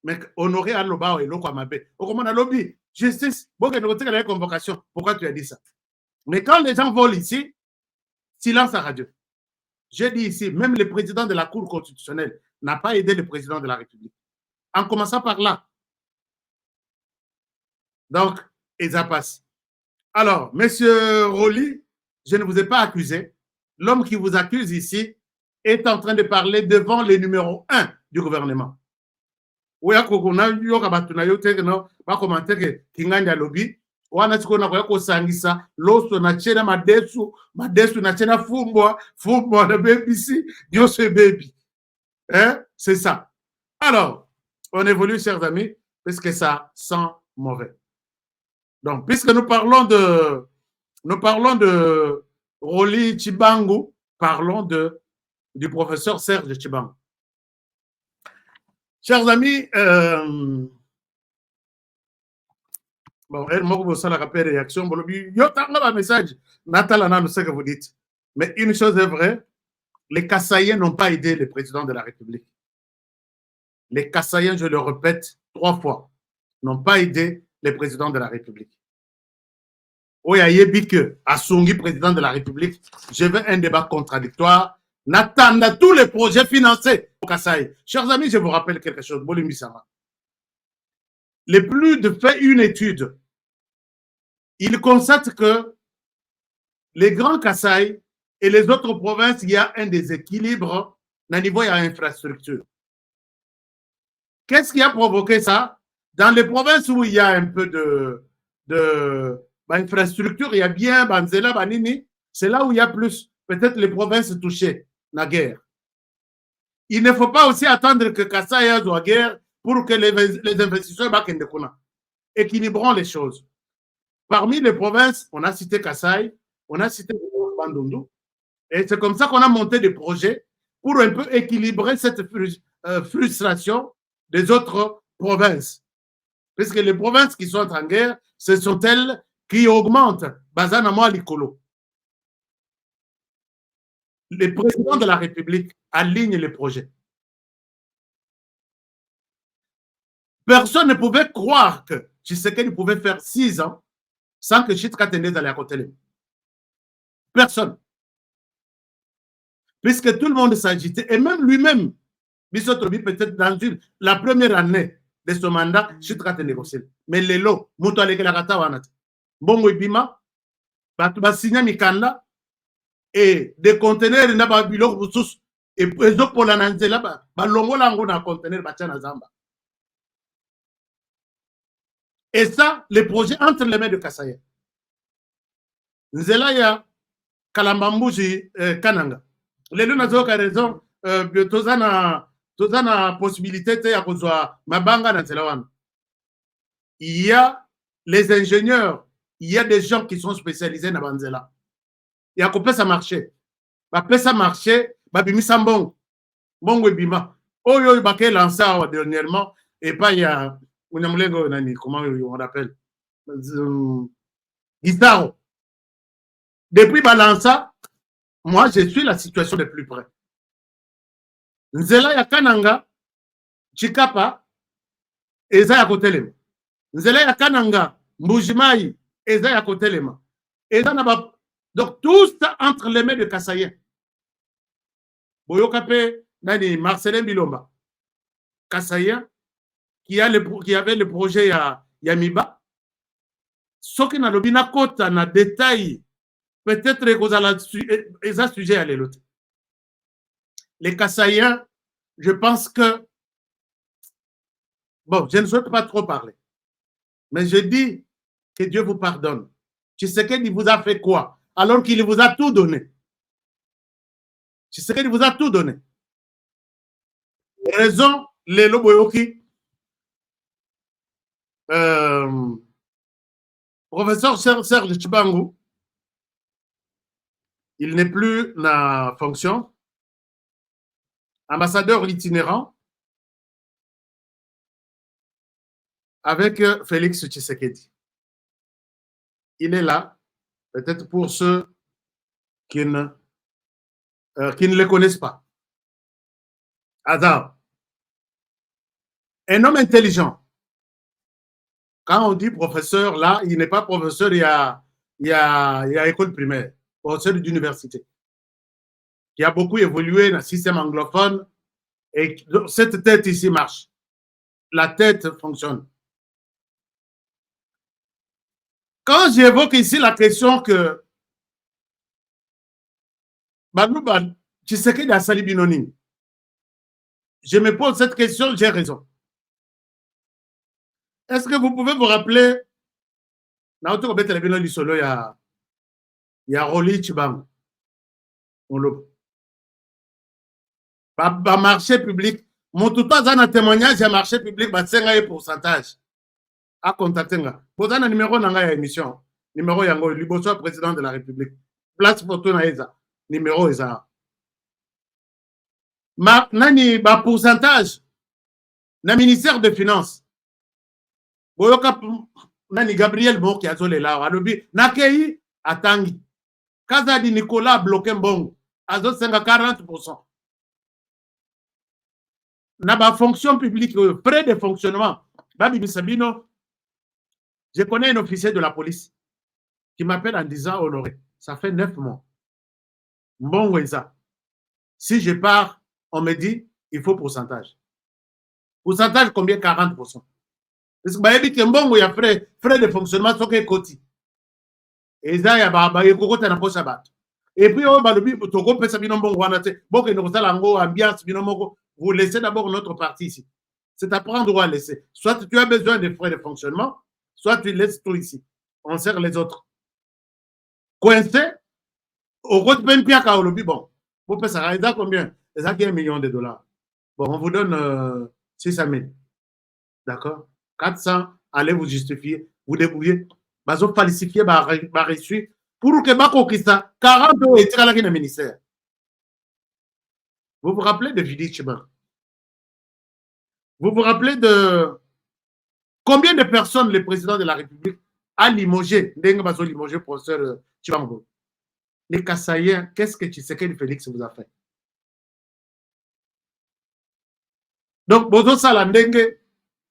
Mais honoré à l'oba et l'oko amabe. Au comment on a lobby, justice, bon que nous la convocation. Pourquoi tu as dit ça? Mais quand les gens volent ici, silence à radio. Je dis ici, même le président de la Cour constitutionnelle n'a pas aidé le président de la République. En commençant par là. Donc, et ça passe. Alors, monsieur Roli, je ne vous ai pas accusé. L'homme qui vous accuse ici est en train de parler devant le numéro 1 du gouvernement. Oya kokona yoka batuna yote no ba commenter que kinganya lobby wana tikona kwa kosangisa loso na chena madesu na chena fumbo na BBC Dios baby. Hein? C'est ça. Alors, on évolue, chers amis, parce que ça sent mauvais. Donc, puisque nous parlons de Roli Tchibangu, parlons du professeur Serge Tchibangu. Chers amis, bon, moi, vous savez la réaction, yo tanga message, Nathalie, non, ce que vous dites. Mais une chose est vraie, les Kassaïens n'ont pas aidé le président de la République. Les Kassaïens, je le répète 3 fois, n'ont pas aidé le président de la République. Oya Yebike, Assungi, président de la République, je veux un débat contradictoire. N'attendez tous les projets financés au Kassaï. Chers amis, je vous rappelle quelque chose. Les plus de fait une étude. Il constate que les grands Kassaï et les autres provinces, il y a un déséquilibre au niveau de l'infrastructure. Qu'est-ce qui a provoqué ça? Dans les provinces où il y a un peu infrastructure, il y a bien Banzela, Banini, c'est là où il y a plus, peut-être les provinces touchées, la guerre. Il ne faut pas aussi attendre que Kassai soit guerre pour que les investisseurs équilibrons les choses. Parmi les provinces, on a cité Kassai, on a cité Bandundu, et c'est comme ça qu'on a monté des projets pour un peu équilibrer cette frustration des autres provinces. Parce que les provinces qui sont en guerre, ce sont elles qui augmentent. Bazana moi l'icolo. Les présidents de la République alignent les projets. Personne ne pouvait croire que Tshisekedi pouvait faire 6 ans sans que Chitka Tende allait à côté. Personne. Puisque tout le monde s'agitait, et même lui-même, peut-être dans la première année de son mandat, Chitka Tende négocié. Mais les lots, Mouto Alekelakata Wanat, Bongo Ibima, Basinya Mikanda, et des conteneurs na ba biloko bususu et pour la nanzela ba longola ngo na conteneur ba tchana zamba. Et ça les projets entre les mains de Kassaya. Nzela ya Kalambambuji Kananga. Les deux nazo ka raison tozana possibilité ya kozwa mabanga na nzela wana. Il y a les ingénieurs, il y a des gens qui sont spécialisés na banzela. Il y a coupé ça marché. Ça marché, bimisa mbongo. Mbongo bima. Oyo baké lancé dernièrement et pas il y a comment on l'appelle Guitaro. Depuis balança, moi je suis la situation de plus près. Nzela ya Kananga, Chikapa, eza ya kotelema. Nzela ya Kananga, Mbujimai, eza ya kotelema. Eza na ba. Donc, tout ça entre les mains de Kassayen. Boyokape, Nani, Marcelin Bilomba. Kassayen, qui avait le projet Yamiba. Ce qui n'a pas kota na détail, peut-être que ça sujet à l'autre. Les Kassayens, je pense que, bon, je ne souhaite pas trop parler, mais je dis que Dieu vous pardonne. Tshisekedi vous a fait quoi? Alors qu'il vous a tout donné. Tshisekedi vous a tout donné. Raison, les Loboyoki, professeur Serge Tshibangu, il n'est plus en fonction. Ambassadeur itinérant avec Félix Tshisekedi. Il est là. Peut-être pour ceux qui ne le connaissent pas. Hasard. Un homme intelligent. Quand on dit professeur, là, il n'est pas professeur, il y a école primaire, professeur d'université, qui a beaucoup évolué dans le système anglophone et cette tête ici marche. La tête fonctionne. Quand j'évoque ici la question que Tshisekedi a sali binoni, je me pose cette question, j'ai raison. Est-ce que vous pouvez vous rappeler, il y a Roli Chibangu, marché public, mon tout temps dans un témoignage, un marché public, c'est un pourcentage. À contacter. Vous avez un numéro dans la émission. Numéro yango, Liboso, président de la République. Place photo na eza. Numéro eza. Ma nani ba pourcentage na ministère de Finances. Boyoka nani Gabriel Boki azole la alobi nakei atangi. Kaza di Nicolas bloqué mbongo. Azo 40%. Na ba fonction publique, frais de fonctionnement. Babi Bisabino. Je connais un officier de la police qui m'appelle en disant Honoré, ça fait 9 mois. Bon, oui, ça. Si je pars, on me dit il faut pourcentage. Pourcentage combien? 40%. Parce que il y a frais de fonctionnement, c'est que côté. Et ça, il y a et puis, vous laissez d'abord notre partie ici. C'est à prendre ou à laisser. Soit tu as besoin des frais de fonctionnement, soit tu laisses tout ici. on sert les autres. Coincé, au côté de Piaka au lobby, bon, vous pouvez ça combien? Ça qui est $1 million. Bon, on vous donne 600 000. D'accord? 400, allez vous justifier, vous débrouillez. Vous falsifiez, vous reçu. Pour que vous ça 40 euros et tirez dans le ministère. Vous vous rappelez de Vidi Chiba? Vous vous rappelez de combien de personnes le président de la République a limogé, limogé professeur Chibango? Les Kassaïens, qu'est-ce que Tshisekedi Félix vous a fait? Donc, Bozo Salandenge,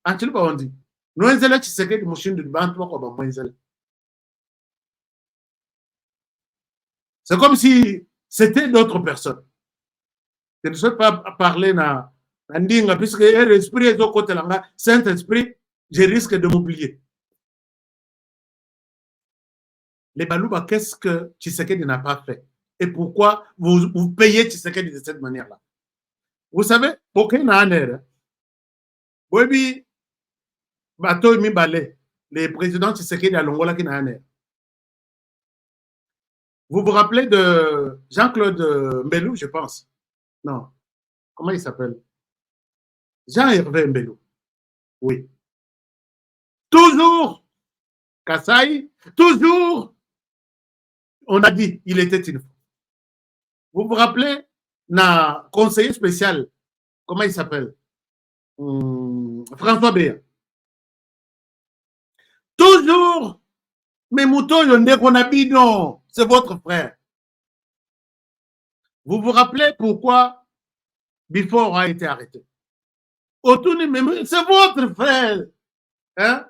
Antil Baondi, nous avons Tshisekedi Mouchin de Bantou comme Moïse. C'est comme si c'était d'autres personnes. Je ne souhaite pas parler na Ndinga, puisque l'esprit est au côté de la Saint-Esprit, je risque de m'oublier. Les Balouba, qu'est-ce que Tshisekedi n'a pas fait? Et pourquoi vous payez Tshisekedi de cette manière-là? Vous savez, aucun année, oui, Bato Mibale, le président Tshisekedi à Longola qui n'a année. Vous vous rappelez de Jean-Claude Mbelou, je pense? Non. Comment il s'appelle? Jean-Hervé Mbelou. Oui. Toujours Kassai, toujours on a dit il était une fois. Vous vous rappelez na conseiller spécial, comment il s'appelle? François Béa. Toujours mais Mouton Yonde Konabino, c'est votre frère. Vous vous rappelez pourquoi Before a été arrêté? C'est votre frère. Hein?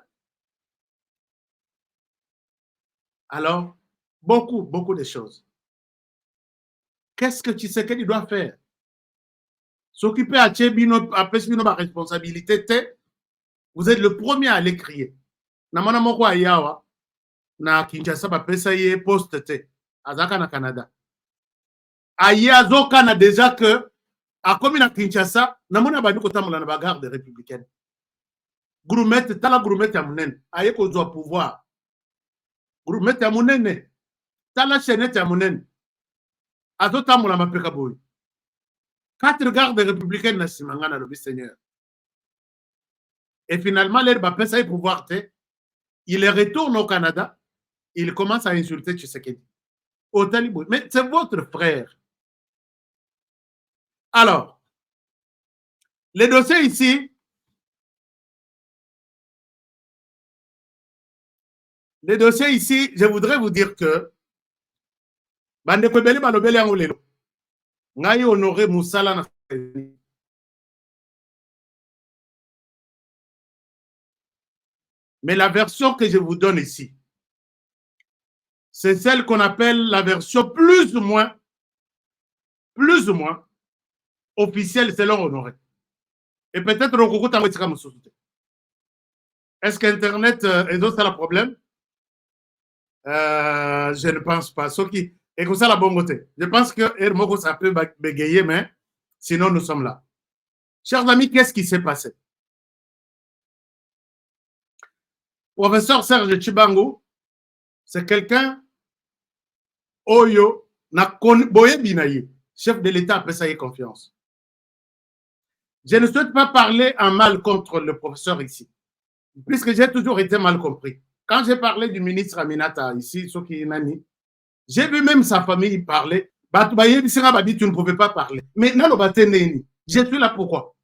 Alors, beaucoup de choses. Qu'est-ce que Tshisekedi doit faire? S'occuper à Tchébino, à Pesbino, ma responsabilité, vous êtes le premier à les crier. Namana moko ayawa, na Kinshasa, ba pesa ye poste te, azaka na Canada. Aya zoka na déjà que, a comme na Kinshasa, namona ba biko tamula na bagarde républicaine. Gourmet, tala gourmet ya munene, aye ko zo pouvoir. Gourmet ya munene, tala chenette ya munene. Azo tamula mapeka boy. 4 gardes républicaines na simangana le Seigneur. Et finalement, l'air va passer pouvoir te. Il retourne au Canada, il commence à insulter Tshisekedi. Au Talibou. Mais c'est votre frère. Alors, les dossiers ici, je voudrais vous dire que Bande Kwebele Balobele Angolelo. Ngaï honoré Moussala na. Mais la version que je vous donne ici, c'est celle qu'on appelle la version plus ou moins officielle selon Honoré. Et peut-être est-ce qu'Internet est aussi le problème? Je ne pense pas. Ce qui est comme ça la bonne côté. Je pense que Hermoko ça peut bégayer, mais sinon nous sommes là. Chers amis, qu'est-ce qui s'est passé? Professeur Serge Chibango, c'est quelqu'un Oyo na Boye Binaye, chef de l'État après ça y est confiance. Je ne souhaite pas parler en mal contre le professeur ici, puisque j'ai toujours été mal compris. Quand j'ai parlé du ministre Aminata ici, j'ai vu même sa famille parler. Tu ne pouvais pas parler. Mais je suis là pourquoi?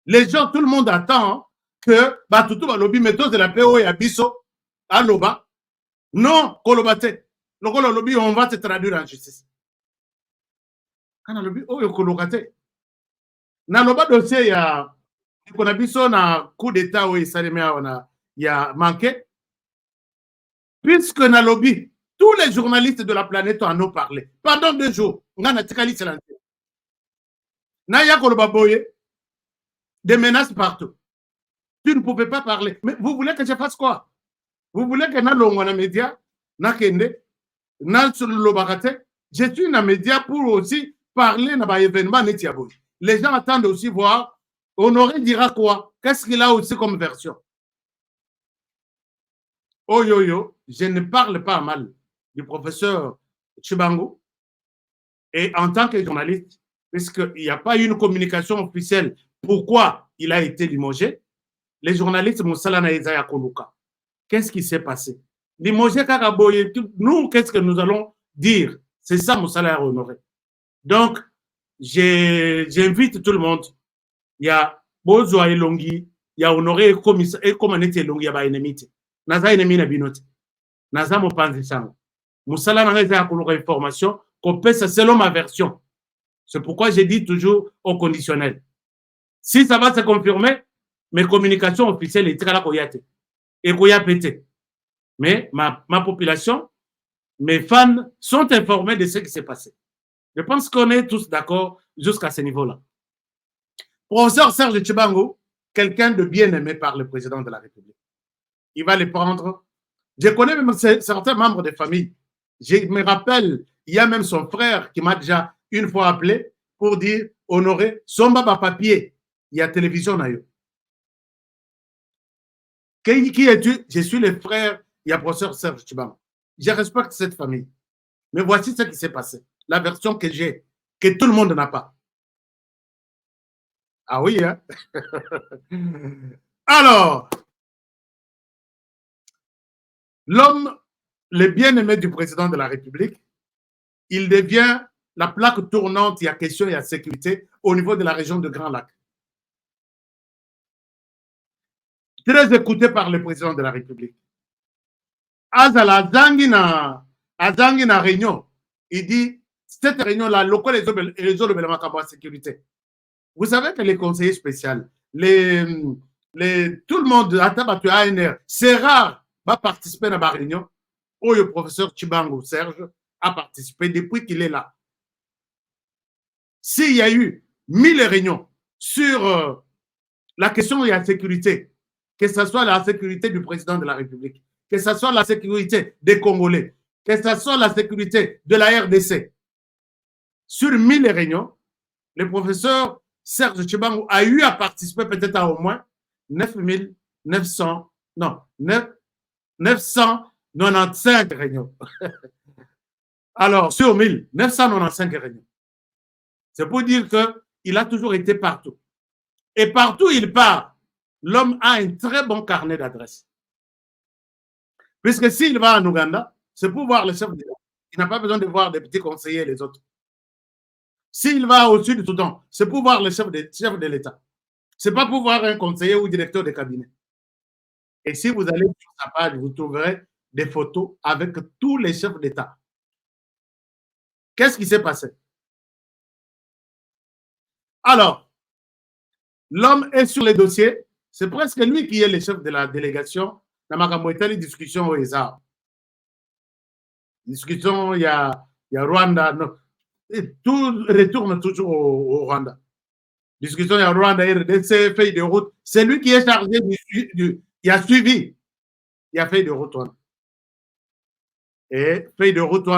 Les gens, tout le monde attend que Batutu Balobi méthode de la PO et Abisso à Loba. Non, Kolobate. Le Lobby, on va te traduire en justice. Quand Lobi, oh, Kolobate. Dans le dossier, il y a un coup d'État où il y a manqué. Puisque dans le lobby, tous les journalistes de la planète en ont parlé. Pendant 2 jours, on a Tikali Selanté. Naya Kolobaboye, des menaces partout. Tu ne pouvais pas parler. Mais vous voulez que je fasse quoi? Vous voulez que na média, na kende, na lobakate, je suis un média pour aussi parler na événement netiaboy. Les gens attendent aussi voir Honoré dira quoi? Qu'est-ce qu'il a aussi comme version? Oh yo yo, je ne parle pas mal du professeur Chibango. Et en tant que journaliste, puisqu'il n'y a pas eu une communication officielle pourquoi il a été limogé, les journalistes Moussala Naïza Koluka. Qu'est-ce qui s'est passé? Limogé Kakaboye, nous, qu'est-ce que nous allons dire? C'est ça Moussala Honoré. Donc, j'invite tout le monde. Il y a Bozo Elongi, il y a Honoré et Komanete Elongi, il y a ennemi. Naza ennemi na binote. Naza Mopanzi Sango. Moussala Naïza Koluka information. C'est selon ma version. C'est pourquoi j'ai dit toujours au conditionnel. Si ça va se confirmer, mes communications officielles étaient là et pété. Mais ma population, mes fans sont informés de ce qui s'est passé. Je pense qu'on est tous d'accord jusqu'à ce niveau-là. Professeur Serge Chibango, quelqu'un de bien aimé par le président de la République. Il va les prendre. Je connais même certains membres de famille. Je me rappelle, il y a même son frère qui m'a déjà une fois appelé pour dire Honoré, son baba papier, il y a télévision là. Qui es-tu? Je suis le frère, il y a professeur Serge Chibango. Je respecte cette famille. Mais voici ce qui s'est passé. La version que j'ai, que tout le monde n'a pas. Ah oui, hein? Alors, l'homme, le bien-aimé du président de la République, il devient la plaque tournante, il y a question, il y a sécurité au niveau de la région de Grand Lac. Très écouté par le président de la République. Azala Azangina réunion, il dit, cette réunion-là, les autres de sécurité. Vous savez que les conseillers spéciaux, tout le monde, à ANR, c'est rare, va participer à la réunion où le professeur Chibango Serge a participé depuis qu'il est là. S'il y a eu 1000 réunions sur la question de la sécurité, que ce soit la sécurité du président de la République, que ce soit la sécurité des Congolais, que ce soit la sécurité de la RDC, sur 1000 réunions, le professeur Serge Chibango a eu à participer peut-être à au moins 995 réunions. Alors, sur 1000, 995 réunions. C'est pour dire qu'il a toujours été partout. Et partout où il part, l'homme a un très bon carnet d'adresses. Puisque s'il va en Ouganda, c'est pour voir le chef d'État. Il n'a pas besoin de voir des petits conseillers et les autres. S'il va au sud du Soudan, c'est pour voir le chef de l'État. Ce n'est pas pour voir un conseiller ou directeur de cabinet. Et si vous allez sur sa page, vous trouverez des photos avec tous les chefs d'État. Qu'est-ce qui s'est passé? Alors, l'homme est sur les dossiers. C'est presque lui qui est le chef de la délégation. Dans ma discussion au ESA. Discussion, il y a Rwanda. Non. Et tout retourne toujours au Rwanda. Discussion, il y a Rwanda, RDC, feuille de route. C'est lui qui est chargé il a suivi. Il a fait de route. Et feuille de route,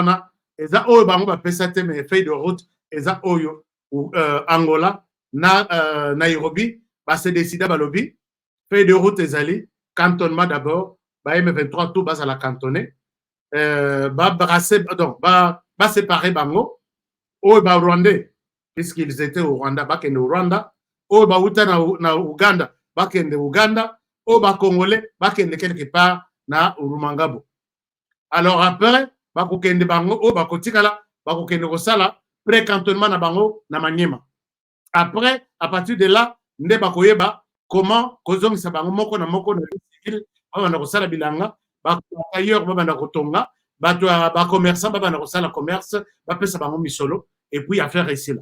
eza oyo bango bapesate mais feuille de route eza oyo Angola Nairobi se décida balobi feuille de route ezali cantonnement d'abord M23 tout bas à la cantonner séparer bango oyo Rwandais puisqu'ils étaient au Rwanda bakende au Rwanda oyo bauta na Uganda bakende Uganda oyo Congolais bakende quelque part na Urumangabo. Alors après bakokende bango o bakotikala bakokende kosala pré-cantonnement na bango na Maniema. Après à partir de là nde bakoyeba comment kozongisa bango moko na civil babanda kosala bilanga ailleurs babanda kotonga bato ba commerçant babanda kosala commerce bapesa bango misolo et puis affaire ici là.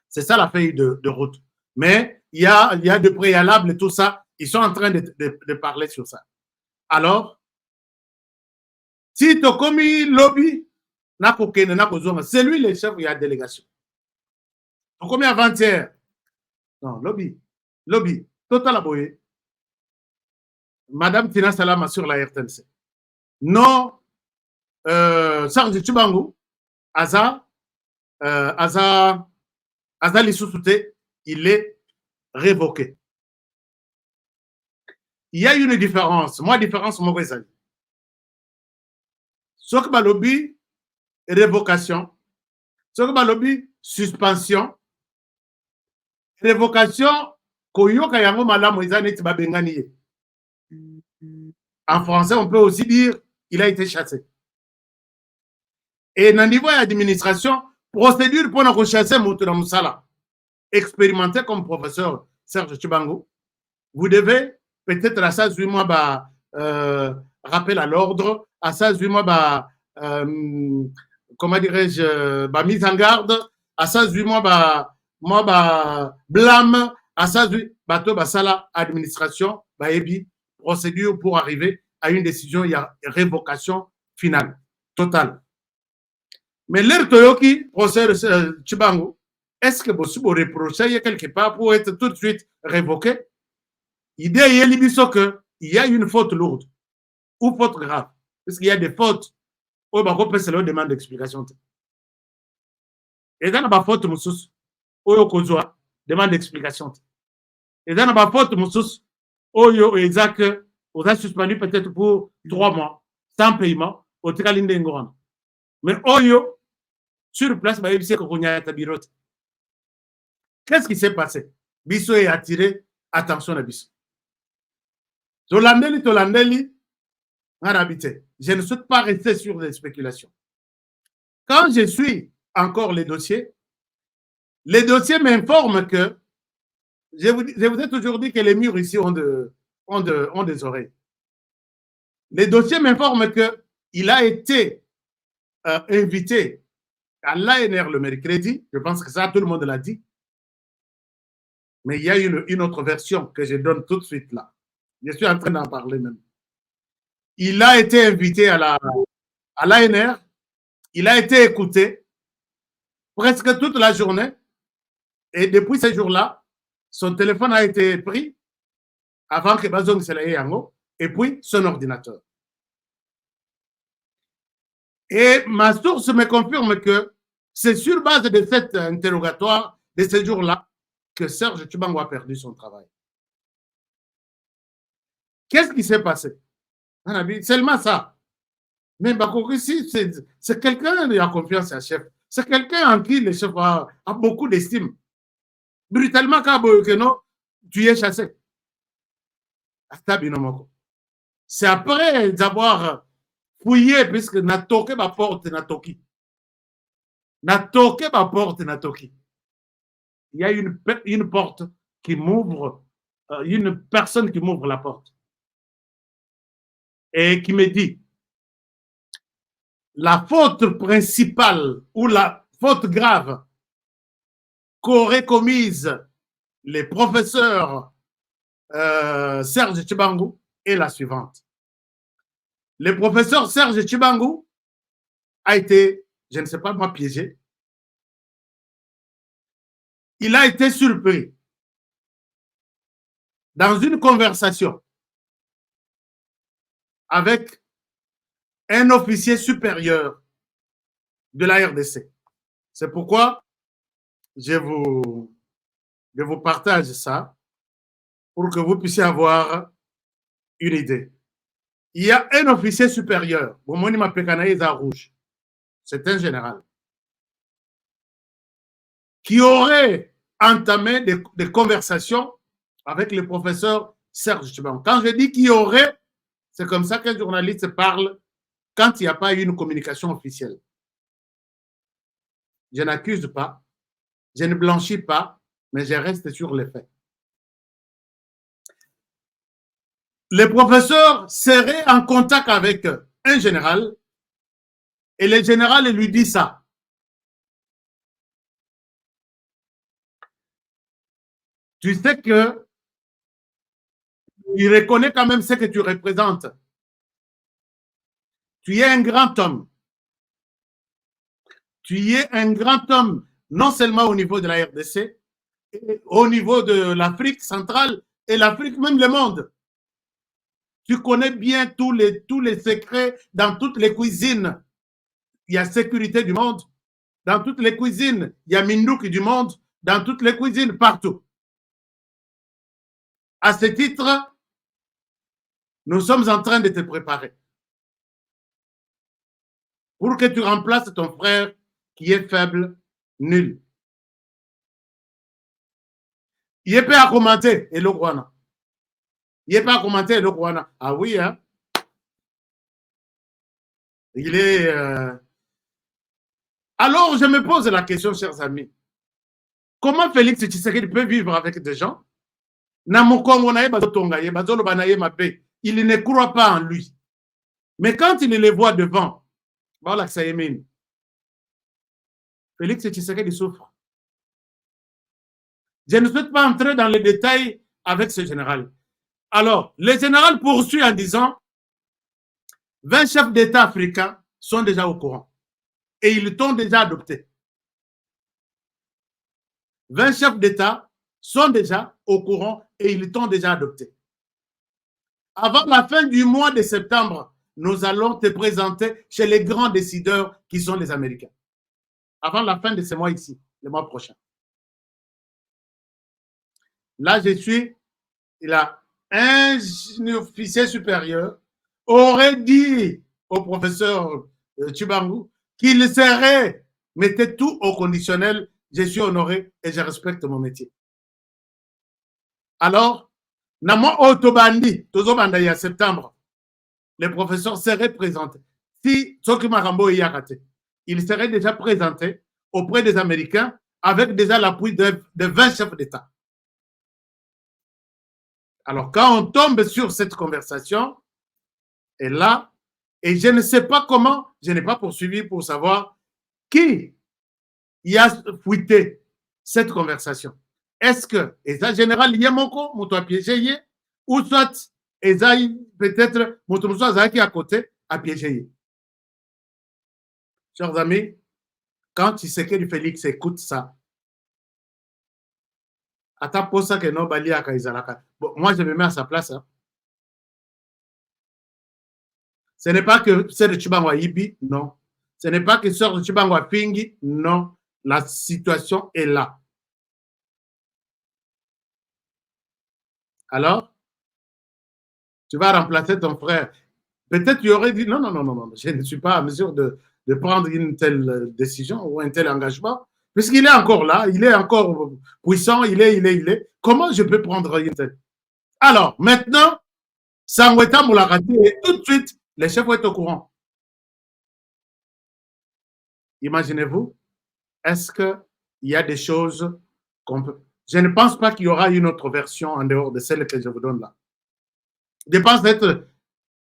C'est ça la feuille de route. Mais il y a de préalables et tout ça, ils sont en train de parler sur ça. Alors si tu as commis lobby, c'est lui le chef de la délégation. Tu as commis avant-hier. Non, lobby. Total aboyé. Madame Tina Salama sur la RTNC. Non, Serge Chibango, Aza Lissousouté, il est révoqué. il y a une différence. Moi, différence, moi, c'est ça. Ce que balobi, révocation. Ce que balobi, suspension. Révocation, koyoka yango malamu ezaneti babengani. En français, on peut aussi dire il a été chassé. Et dans le niveau d'administration, procédure pour nous chasser Moutouna Moussala, expérimenté comme professeur Serge Tchibango, vous devez peut-être à ça, 8 mois, rappel à l'ordre, à ça, 8 mois, comment dirais-je, mise en garde, à ça, 8 mois, blâme, à ça, bateau, sala, administration, ebi, procédure pour arriver à une décision, il y a révocation finale, totale. Mais l'air Toyoki, procès Tchibango, est-ce que vous reprochez quelque part pour être tout de suite révoqué? L'idée est qu'il y a une faute lourde ou faute grave. Parce qu'il y a des fautes où on peut se leur demander d'explication. Et dans la faute, Moussous, où on demande d'explication. Et dans la faute, Moussous, où on a suspendu peut-être pour 3 mois, sans paiement, au Tikalinde Ngoran. Mais Oyo, sur place, qu'est-ce qui s'est passé? Bisso est attiré attention à Bisso. Tolandeli, je ne souhaite pas rester sur les spéculations. Quand je suis encore les dossiers m'informent que, je vous ai toujours dit que les murs ici ont des oreilles. Les dossiers m'informent qu'il a été invité à l'ANR le mercredi, je pense que ça, tout le monde l'a dit. Mais il y a une autre version que je donne tout de suite là. Je suis en train d'en parler même. Il a été invité à l'ANR, il a été écouté presque toute la journée, et depuis ce jour-là, son téléphone a été pris avant que Bazong Selaye Yango, et puis son ordinateur. Et ma source me confirme que c'est sur base de cet interrogatoire, de ce jour-là, que Serge Tchibango a perdu son travail. Qu'est-ce qui s'est passé? Seulement ça. Mais Bakoukissi, c'est quelqu'un qui a confiance à chef. C'est quelqu'un en qui le chef a beaucoup d'estime. Brutalement, quand tu es chassé. C'est après avoir fouillé, puisque n'a toqué ma porte, n'a toqué. N'a toqué ma porte, n'a toqué. Il y a une porte qui m'ouvre, une personne qui m'ouvre la porte et qui me dit la faute principale ou la faute grave qu'auraient commise les professeurs Serge Tchibango est la suivante. Le professeur Serge Tchibango a été, je ne sais pas moi, piégé. Il a été surpris dans une conversation avec un officier supérieur de la RDC. C'est pourquoi je vous partage ça pour que vous puissiez avoir une idée. Il y a un officier supérieur, rouge, c'est un général, qui aurait entamé des conversations avec le professeur Serge Tchibango. Quand je dis qu'il y aurait, c'est comme ça qu'un journaliste parle quand il n'y a pas eu une communication officielle. Je n'accuse pas, je ne blanchis pas, mais je reste sur les faits. Le professeur serait en contact avec un général et le général lui dit ça. Tu sais que il reconnaît quand même ce que tu représentes. Tu es un grand homme. Tu es un grand homme, non seulement au niveau de la RDC, et au niveau de l'Afrique centrale et l'Afrique, même le monde. Tu connais bien tous les secrets dans toutes les cuisines. Il y a sécurité du monde. Dans toutes les cuisines, il y a Mindouki du monde. Dans toutes les cuisines, partout. À ce titre, Nous sommes en train de te préparer pour que tu remplaces ton frère qui est faible, nul. Il n'est pas à commenter, et le Rwanda. Il n'est pas à commenter, le Rwanda. Ah oui, hein? Il est... Alors, je me pose la question, chers amis. Comment Félix Tshisekedi peut vivre avec des gens? Il ne croit pas en lui. Mais quand il les voit devant, voilà que ça émine. Félix Tshisekedi souffre. Je ne souhaite pas entrer dans les détails avec ce général. Alors, le général poursuit en disant 20 chefs d'État africains sont déjà au courant et ils t'ont déjà adopté. 20 chefs d'État sont déjà au courant et ils t'ont déjà adopté. Avant la fin du mois de septembre, nous allons te présenter chez les grands décideurs qui sont les Américains. Avant la fin de ce mois ici, le mois prochain. Là, je suis, il a un officier supérieur aurait dit au professeur Tshibangou qu'il serait, mettez tout au conditionnel, je suis honoré et je respecte mon métier. Alors, Namo Otobandi, Tozobanda en septembre, le professeur serait présenté. Si Tsoki Marambo est raté, il serait déjà présenté auprès des Américains avec déjà l'appui de 20 chefs d'État. Alors, quand on tombe sur cette conversation, et là, et je ne sais pas comment, je n'ai pas poursuivi pour savoir qui y a fuité cette conversation. Est-ce que Eza général Yamoko, Mouto a piégé, ou soit Eza peut-être Mouto Moussa qui est à côté a piégé. Chers amis, quand Tshisekedi Félix écoute ça, bon, moi, je me mets à sa place. Hein. Ce n'est pas que Sœur Tshibangwa Ibi, non. Ce n'est pas que Sœur Tshibangwa Pingi, non. La situation est là. Alors, tu vas remplacer ton frère. Peut-être tu aurais dit, non, je ne suis pas à mesure de prendre une telle décision ou un tel engagement. Puisqu'il est encore là, il est encore puissant, il est. Comment je peux prendre une telle? Alors, maintenant, Sangweta Moulakati, et tout de suite, les chefs vont être au courant. Imaginez-vous, est-ce qu'il y a des choses qu'on peut... Je ne pense pas qu'il y aura une autre version en dehors de celle que je vous donne là. Je pense être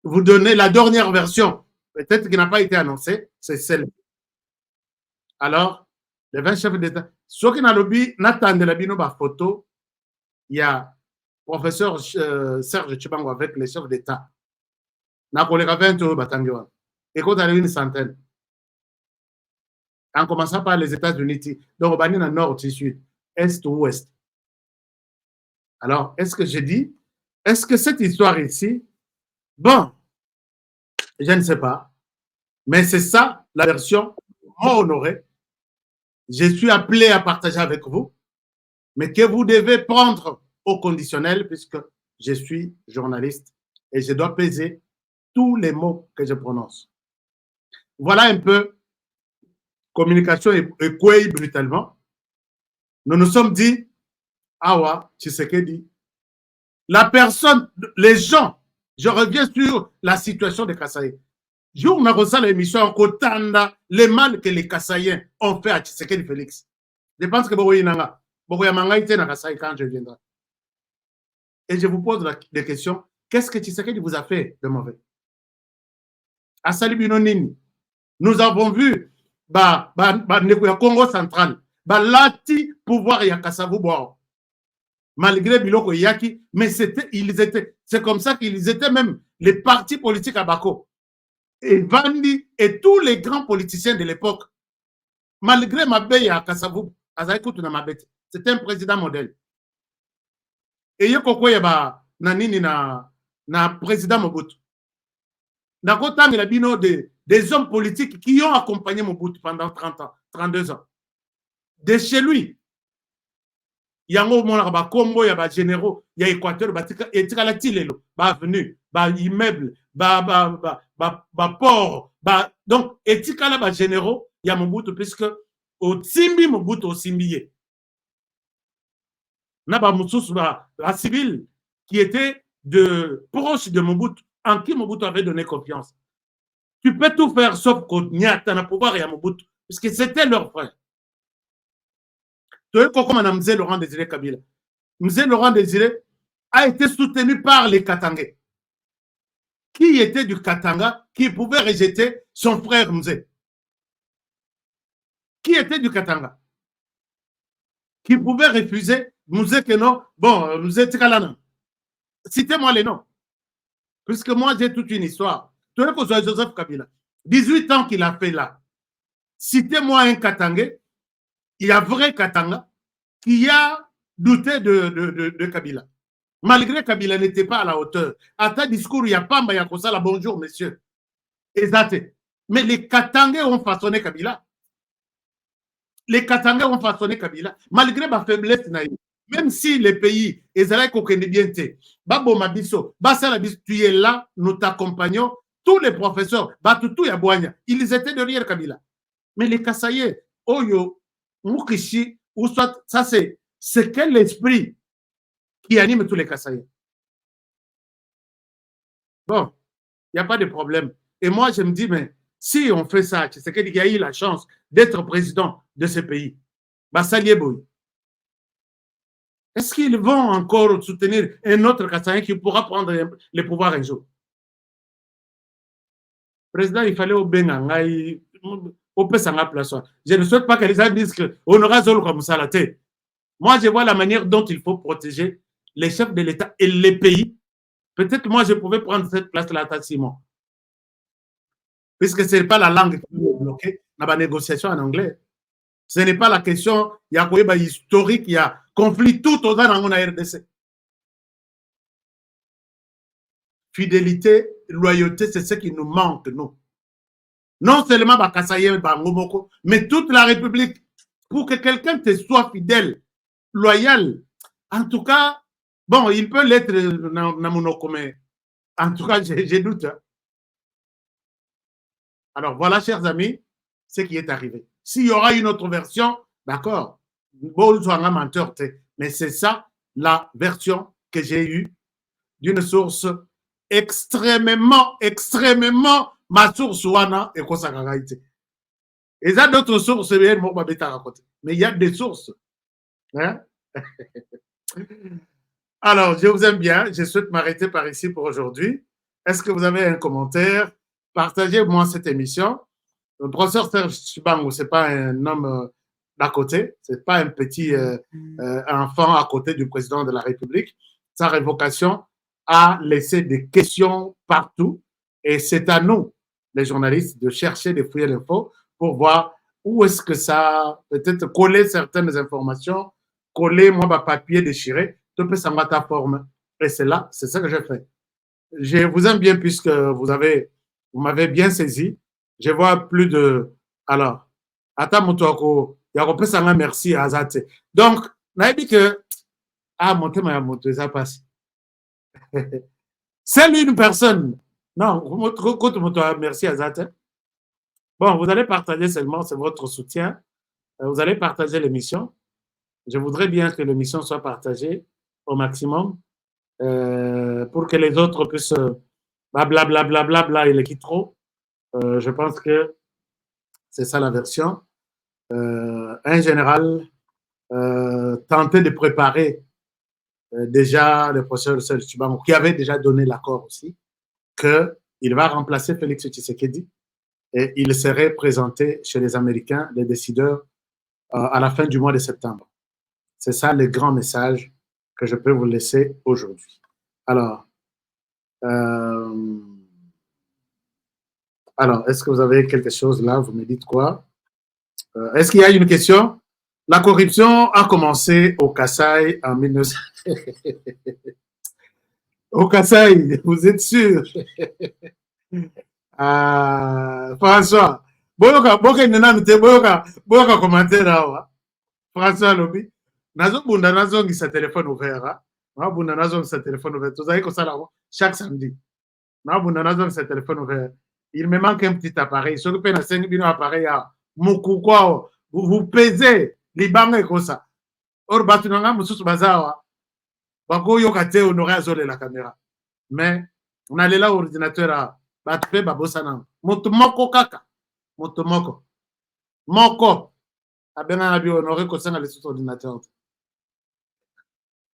vous donner la dernière version, peut-être qui n'a pas été annoncée, c'est celle. Alors, les 20 chefs d'État. Ceux qui n'attendent la bino photo, il y a professeur Serge Tshibangou avec les chefs d'État. N'a pas les 20 euros batangiwa. Et quand on a une centaine. En commençant par les États-Unis, donc on va dans le nord, sud, est ou ouest. Alors, est-ce que je dis, est-ce que cette histoire ici, bon, je ne sais pas, mais c'est ça la version moi honorée. Je suis appelé à partager avec vous, mais que vous devez prendre au conditionnel puisque je suis journaliste et je dois peser tous les mots que je prononce. Voilà un peu communication écouée brutalement. Nous nous sommes dit, Awa, Tshisekedi, la personne, les gens, je reviens sur la situation de Kasaï. Jour où on a reçu l'émission en Kotanda, les mal que les Kassaïens ont fait à Tshisekedi Félix. Je pense que Bogoy Nanga, Bogoy Manga était dans Kasaï quand je viendrai. Et je vous pose des questions. Qu'est-ce que Tshisekedi vous a fait de mauvais? À Salibinonini, nous avons vu Congo central, lati pouvoir ya Kasavu Boao. Malgré Biloko Yaki, mais c'est comme ça qu'ils étaient même les partis politiques à Bako. Et Vandi et tous les grands politiciens de l'époque, malgré Mabé à Kasavu, c'était un président modèle. Et il y a na président Mobutu. Il y a des hommes politiques qui ont accompagné Mobutu pendant 30 ans, 32 ans. De chez lui, yango monaka ba kombo ya ba généraux ya Équateur etika la tilelo ba venu ba immeuble ba port ba donc etika la ba généraux ya Mobutu puisque au simbi Mobutu au simbiye na ba mususu ba civil qui était de proche de Mobutu en qui Mobutu avait donné confiance. Tu peux tout faire sauf qu'on n'y a pas pouvoir et à Mobutu puisque c'était leur frère. Comme Mzee Laurent Désiré Kabila. Mzee Laurent Désiré a été soutenu par les Katangais. Qui était du Katanga qui pouvait rejeter son frère Mzee? Qui était du Katanga qui pouvait refuser Mzee que non? Bon, Mzee Tikalana. Citez-moi les noms. Puisque moi, j'ai toute une histoire. Tu vois que Joseph Kabila, 18 ans qu'il a fait là. Citez-moi un Katangais. Il y a vrai Katanga qui a douté de Kabila. Malgré Kabila n'était pas à la hauteur. À ta discours, il y a pas la bonjour, messieurs. Exact. Mais les Katangais ont façonné Kabila. Les Katangais ont façonné Kabila. Malgré ma faiblesse, même si les pays, Israël, bien, tu es là, nous t'accompagnons. Tous les professeurs, ils étaient derrière Kabila. Mais les Kassaïens, Oyo, Mukishi, ou soit, ça c'est quel esprit qui anime tous les Kassaïens? Bon, il n'y a pas de problème. Et moi, je me dis, mais si on fait ça, c'est qu'il y a eu la chance d'être président de ce pays. Est-ce qu'ils vont encore soutenir un autre Kassaïen qui pourra prendre le pouvoir un jour? Président, il fallait au Bengangaï. Je ne souhaite pas que les gens disent qu'on aura Zolo comme ça la tête. Moi, je vois la manière dont il faut protéger les chefs de l'État et les pays. Peut-être moi, je pouvais prendre cette place-là, Simon. Puisque ce n'est pas la langue qui est bloquée dans la négociation en anglais. Ce n'est pas la question, il y a quoi historique, il y a conflit tout au dans la RDC. Fidélité, loyauté, c'est ce qui nous manque, nous. Non seulement Bakasaye Bangomoko, mais toute la République, pour que quelqu'un te soit fidèle, loyal. En tout cas, bon, il peut l'être Namunoko, mais en tout cas, j'ai doute. Alors voilà, chers amis, ce qui est arrivé. S'il y aura une autre version, d'accord, mais c'est ça la version que j'ai eue d'une source extrêmement ma source wana et kosakagaïté. Et ça d'autres sources, mais il y a des sources. Hein? Alors, je vous aime bien. Je souhaite m'arrêter par ici pour aujourd'hui. Est-ce que vous avez un commentaire? Partagez-moi cette émission. Le professeur Serge Tshibangou, ce n'est pas un homme d'à côté. Ce n'est pas un petit enfant à côté du président de la République. Sa révocation a laissé des questions partout. Et c'est à nous, les journalistes, de chercher, de fouiller l'info pour voir où est-ce que ça peut-être coller certaines informations, coller moi ma papier déchiré, tout peut s'en mettre à forme. Et c'est là, c'est ça que j'ai fait. Je vous aime bien puisque vous m'avez bien saisi. Je vois plus de. Alors, attends, Moutouako, il y a un peu ça, merci à Azate. Donc, on a dit que. Ah, mon thème a monté, ça passe. C'est une personne. Non, merci à Azate. Bon, vous allez partager seulement, c'est votre soutien. Vous allez partager l'émission. Je voudrais bien que l'émission soit partagée au maximum pour que les autres puissent blablabla et les quittent trop. Je pense que c'est ça la version. Un général tentait de préparer déjà le professeur Serge Tshibangou, qui avait déjà donné l'accord aussi, qu'il va remplacer Félix Tshisekedi et il serait présenté chez les Américains, les décideurs, à la fin du mois de septembre. C'est ça le grand message que je peux vous laisser aujourd'hui. Alors, est-ce que vous avez quelque chose là? Vous me dites quoi? Est-ce qu'il y a une question? La corruption a commencé au Kasaï en 1900. Au Kasaï, vous êtes sûr? François, boyoka commentaire là. François Lobi, nazobunda nazongisa téléphone ouvert nabunda nazongisa téléphone ouvert tozali kosala chaque samedi nabunda nazongisa téléphone ouvert il me manque un petit appareil soki mpe nasengi bino appareil ya mokuku awa vous pesez libanga ekosa or bato na ngai mosusu baza awa bakoyoka te honore azolela caméra mais nalela ordinateur awa bato mpe babosana moto moko kaka moto moko abengana bi honore kosenga lisusu ordinateur.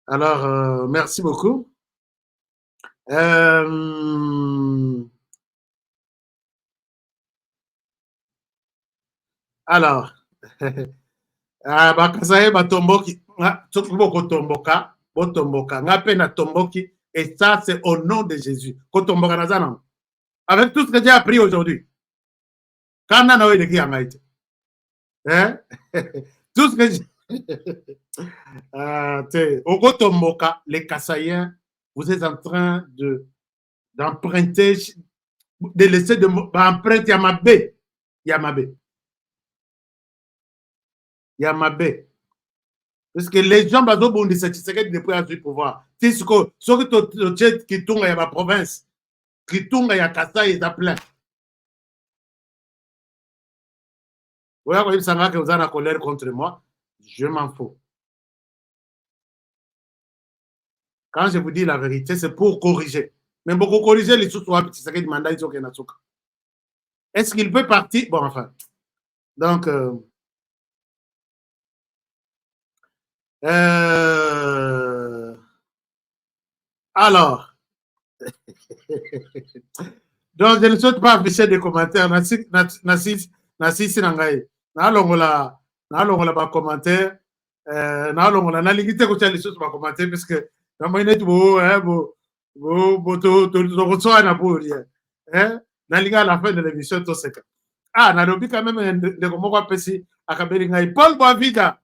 Alors, merci beaucoup. Alors, bakasaye batomboki, botomboka, nga pe na tomboki, et ça c'est au nom de Jésus. Kotomboka nazana. Avec tout ce que j'ai appris aujourd'hui. Quand on a eu hein? Tout ce que j'ai au Kotomboka, les Kassaïens, vous êtes en train d'emprunter, de laisser d'emprunter Yamabé. Parce que les gens bazo bondi satisfait depuis à pouvoir. C'est ce que qui tourne à ma province, qui tourne à Kasaï et à plein. Vous voyez, vous savez que vous avez la colère contre moi, je m'en fous. Quand je vous dis la vérité, c'est pour corriger. Mais pour corriger les sous-soins, c'est ce que demande à Isoke Natsuka. Est-ce qu'il peut partir? Bon, enfin. Donc, alors, donc je ne souhaite pas afficher des commentaires. Nassi Sinangaï. Nalongola ba commentaire. Nalongola naligite ko tali sous ba commentaire parce que dans mon net bo to na pour rien. Naliga à la fin de l'émission to seka. Nalobi quand même de komoko apesi akabeli ngai Paul Boavida.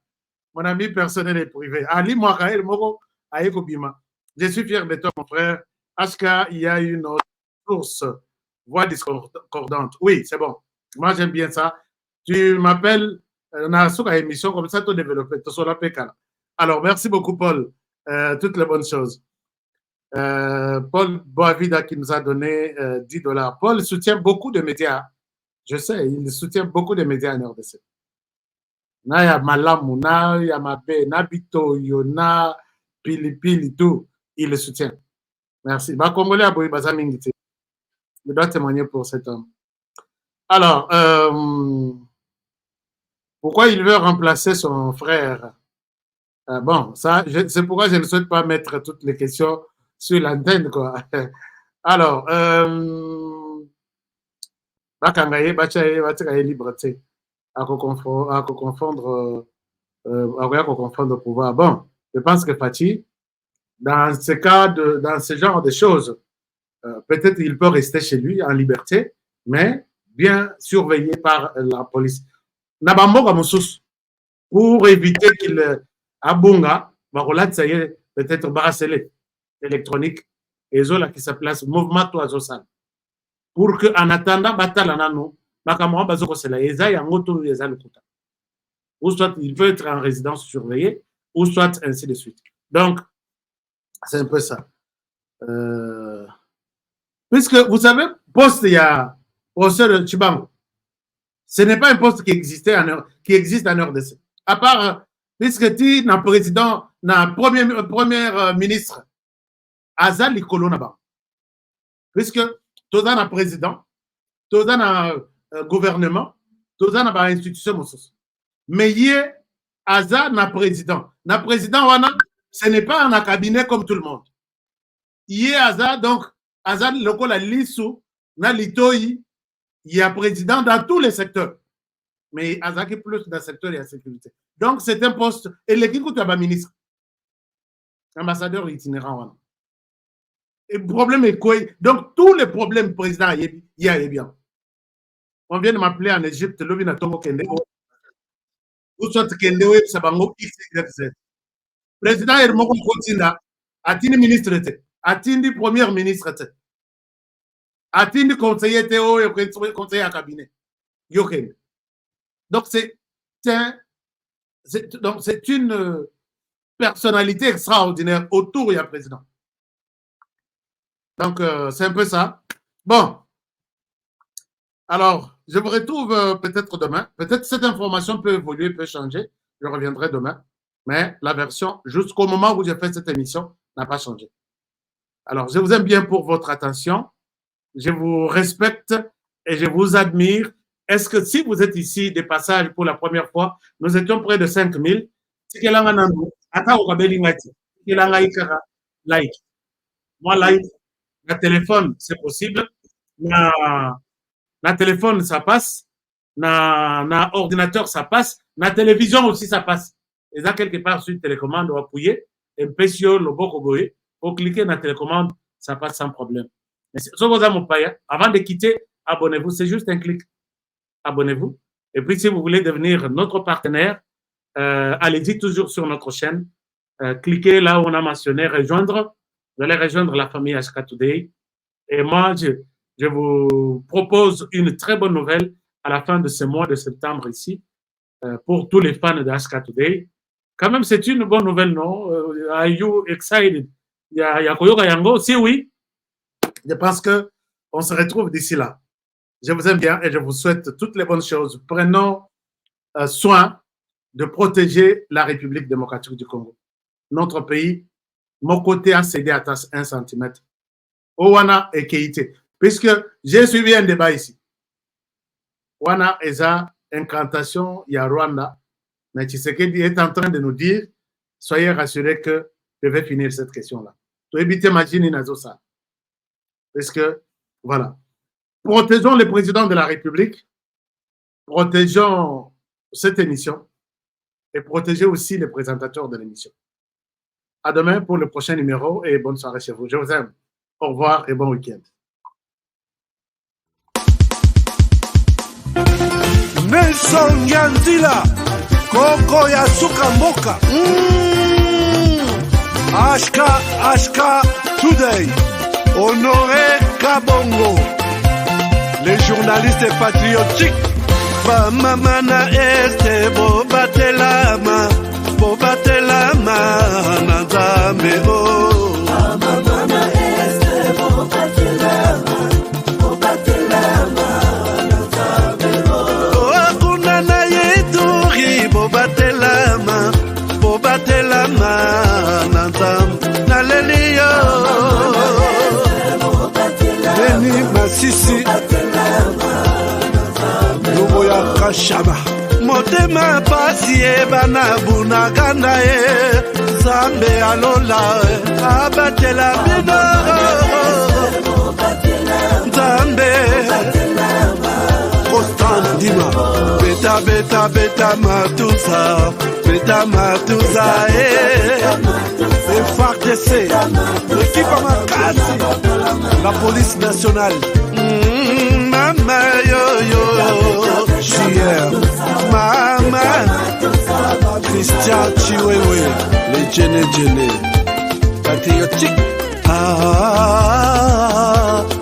Mon ami personnel et privé. Ali Mwakael Moko Aeko Bima. Je suis fier de toi, mon frère. Aska, il y a une autre source. Voix discordante. Oui, c'est bon. Moi, j'aime bien ça. Tu m'appelles dans une émission comme ça, tu développes. Alors, merci beaucoup, Paul. Toutes les bonnes choses. Paul Boavida qui nous a donné $10. Paul soutient beaucoup de médias. Je sais, il soutient beaucoup de médias en RDC. Na ya malamu, na ya mabe, na bitoyo, na pilipili, tout, il le soutient. Merci. Ba Congolais a boyi bazamingiti. Je dois témoigner pour cet homme. Alors, pourquoi il veut remplacer son frère? Bon, ça, c'est pourquoi je ne souhaite pas mettre toutes les questions sur l'antenne, quoi. Alors, Bakangaye, Bachaye, Bachaye liberté. À confondre au pouvoir. Bon, je pense que Fati, dans ce cas, dans ce genre de choses, peut-être il peut rester chez lui en liberté, mais bien surveillé par la police. Nabamboga Moussous, pour éviter qu'il abunga, peut-être bracelet électronique, et zola qui se place mouvement toisosan. Pour que, en attendant, batalanano, ou soit il peut être en résidence surveillée, ou soit ainsi de suite. Donc, c'est un peu ça. Puisque, vous savez, poste, il y a professeur Chibango. Ce n'est pas un poste qui existe en RDC. À part, puisque tu n'as président, n'a premier ministre, Azal Likolo Naba. Puisque, tu as un président, tu as un gouvernement, tout ça n'a pas institution. Mais il y a Aza na président. Na président, ce n'est pas un cabinet comme tout le monde. Il y a Aza, donc, Aza, le la lissou, na litoyi, il y a président dans tous les secteurs. Mais Aza qui est plus dans le secteur de la sécurité. Donc, c'est un poste. Et l'équipe est un ministre. Ambassadeur itinérant. Et le problème est quoi? Donc, tous les problèmes président, il y a bien. On vient de m'appeler en Égypte, le vient à Togo Kende. Ou soit Kende, ça va XYZ. Président Hermoko Kontina, atteint ministre, atteint premier ministre, atteint conseiller Théo et conseiller à cabinet. Yoken. Donc, c'est une personnalités extraordinaires autour du président. Donc, c'est un peu ça. Bon. Alors, je vous retrouve peut-être demain. Peut-être cette information peut évoluer, peut changer. Je reviendrai demain. Mais la version, jusqu'au moment où j'ai fait cette émission, n'a pas changé. Alors, je vous aime bien pour votre attention. Je vous respecte et je vous admire. Est-ce que si vous êtes ici des passages pour la première fois, nous étions près de 5000. Moi, like, la téléphone, c'est possible. Na téléphone, ça passe. Na ordinateur, ça passe. Na télévision aussi, ça passe. Et ça, quelque part, sur une télécommande, on va appuyer. Et puis, sur le beau coboé, pour cliquer dans la télécommande, ça passe sans problème. Mais si vous avez mon paya, avant de quitter, abonnez-vous. C'est juste un clic. Abonnez-vous. Et puis, si vous voulez devenir notre partenaire, allez-y toujours sur notre chaîne. Cliquez là où on a mentionné rejoindre. Vous allez rejoindre la famille HK Today. Et moi, je vous propose une très bonne nouvelle à la fin de ce mois de septembre ici, pour tous les fans de HK Today. Quand même, c'est une bonne nouvelle, non? Are you excited? Koyoka Yango? Si oui, je pense qu'on se retrouve d'ici là. Je vous aime bien et je vous souhaite toutes les bonnes choses. Prenons soin de protéger la République démocratique du Congo. Notre pays, mon côté a cédé à 1 centimètre. Owana et Keïté. Puisque j'ai suivi un débat ici. Owana et ça, incantation, il y a Rwanda. Mais Tshisekedi est en train de nous dire, soyez rassurés que je vais finir cette question-là. Tu éviter imaginer Nazosa. Parce que, voilà. Protégeons le président de la République, protégeons cette émission et protégez aussi les présentateurs de l'émission. À demain pour le prochain numéro et bonne soirée chez vous. Je vous aime. Au revoir et bon week-end. Nelson Yanzila, Koko Yasuka Moka, HK Today, Honoré Kabongo, les journalistes patriotiques, Bamamana Este, Bobatelama, Nazambe, Bamamana Este, Bobatelama, Bobatelama, Nazam, Nalelio, Beni Masisi, Luboya Kashaba, Motema Pasie, Banabuna Ganae, Zambe Alola, Abatela Bino, Zambe, Constant Dima, Beta Matusa. Le FARDC, l'équipe à Makassi, la police nationale. Mama yo, JR, Mama, Christian Chiwewe, les Djene, patriotique.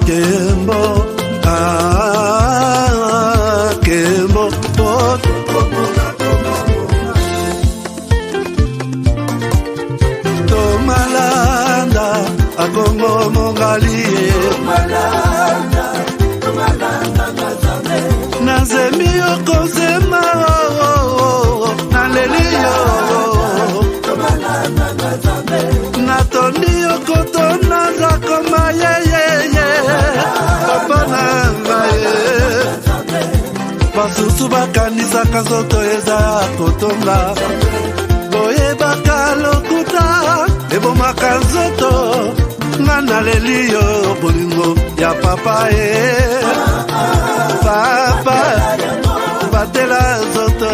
Kembo, Kembo, Akongo mongali Nazemi okozema Nalelio Natondi okotona Zakoma Papa nangaye Basusu bakanisa kazoto eza kotonga Boye bakalokuta Ebomaka nzoto Nana lelio bolingo ya papa Papa batela nzoto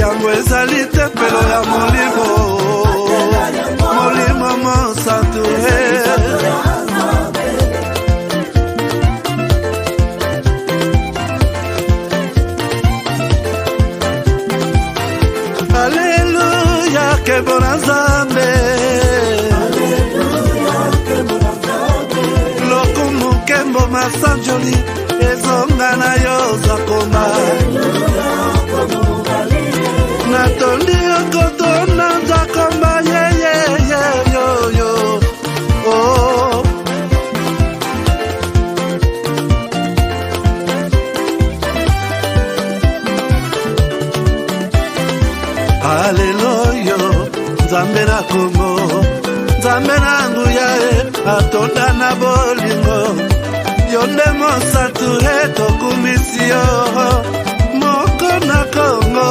Yango ezali tempelo ya Molimo monsantu Alléluia que bon Nzambe Kembo masanjoli ezonga na yo zakoma Natondi kotona nzakamba yo. Oh. Haleluya, Nzambe na Kongo, Nzambe na nguya atonda na bolingo. Yonde mosatu etokumisio moko na Kongo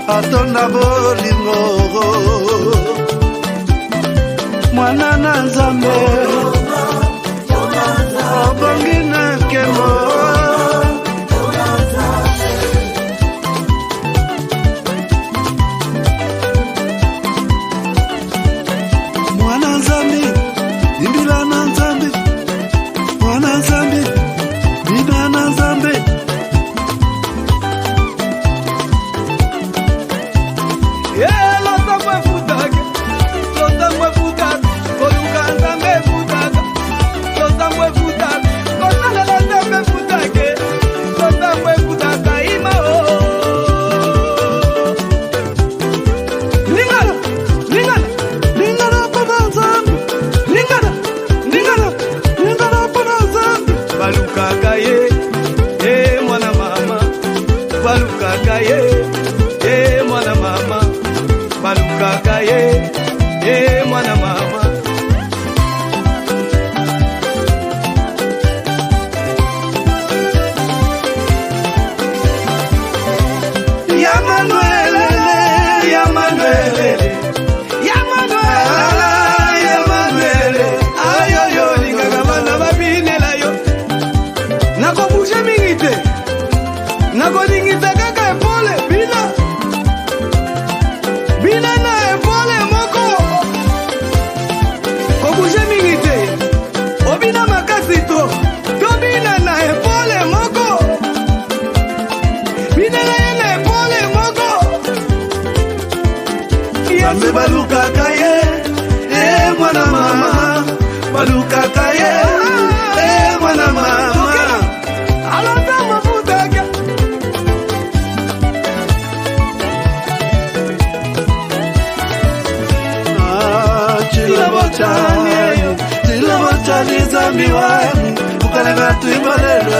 atonda bolingo. Mwana na Nzambe obongi na nkembo. Mwana Nzambe imbila na Nzambe, Mwana Nzambe bina na Nzambe. Mwana mama ayoyo lingaka bana babinela yo nakobushe mingi te nakolingisa kaka epole bina na epole moko kobushe mingi te obina makasi to bina na epole moko bina na ye na epole moko yambe balukaka ye mwana mama balukaka ye mwana mama alota mafutaka Chila botani zami wangu ukalanga tuibalelo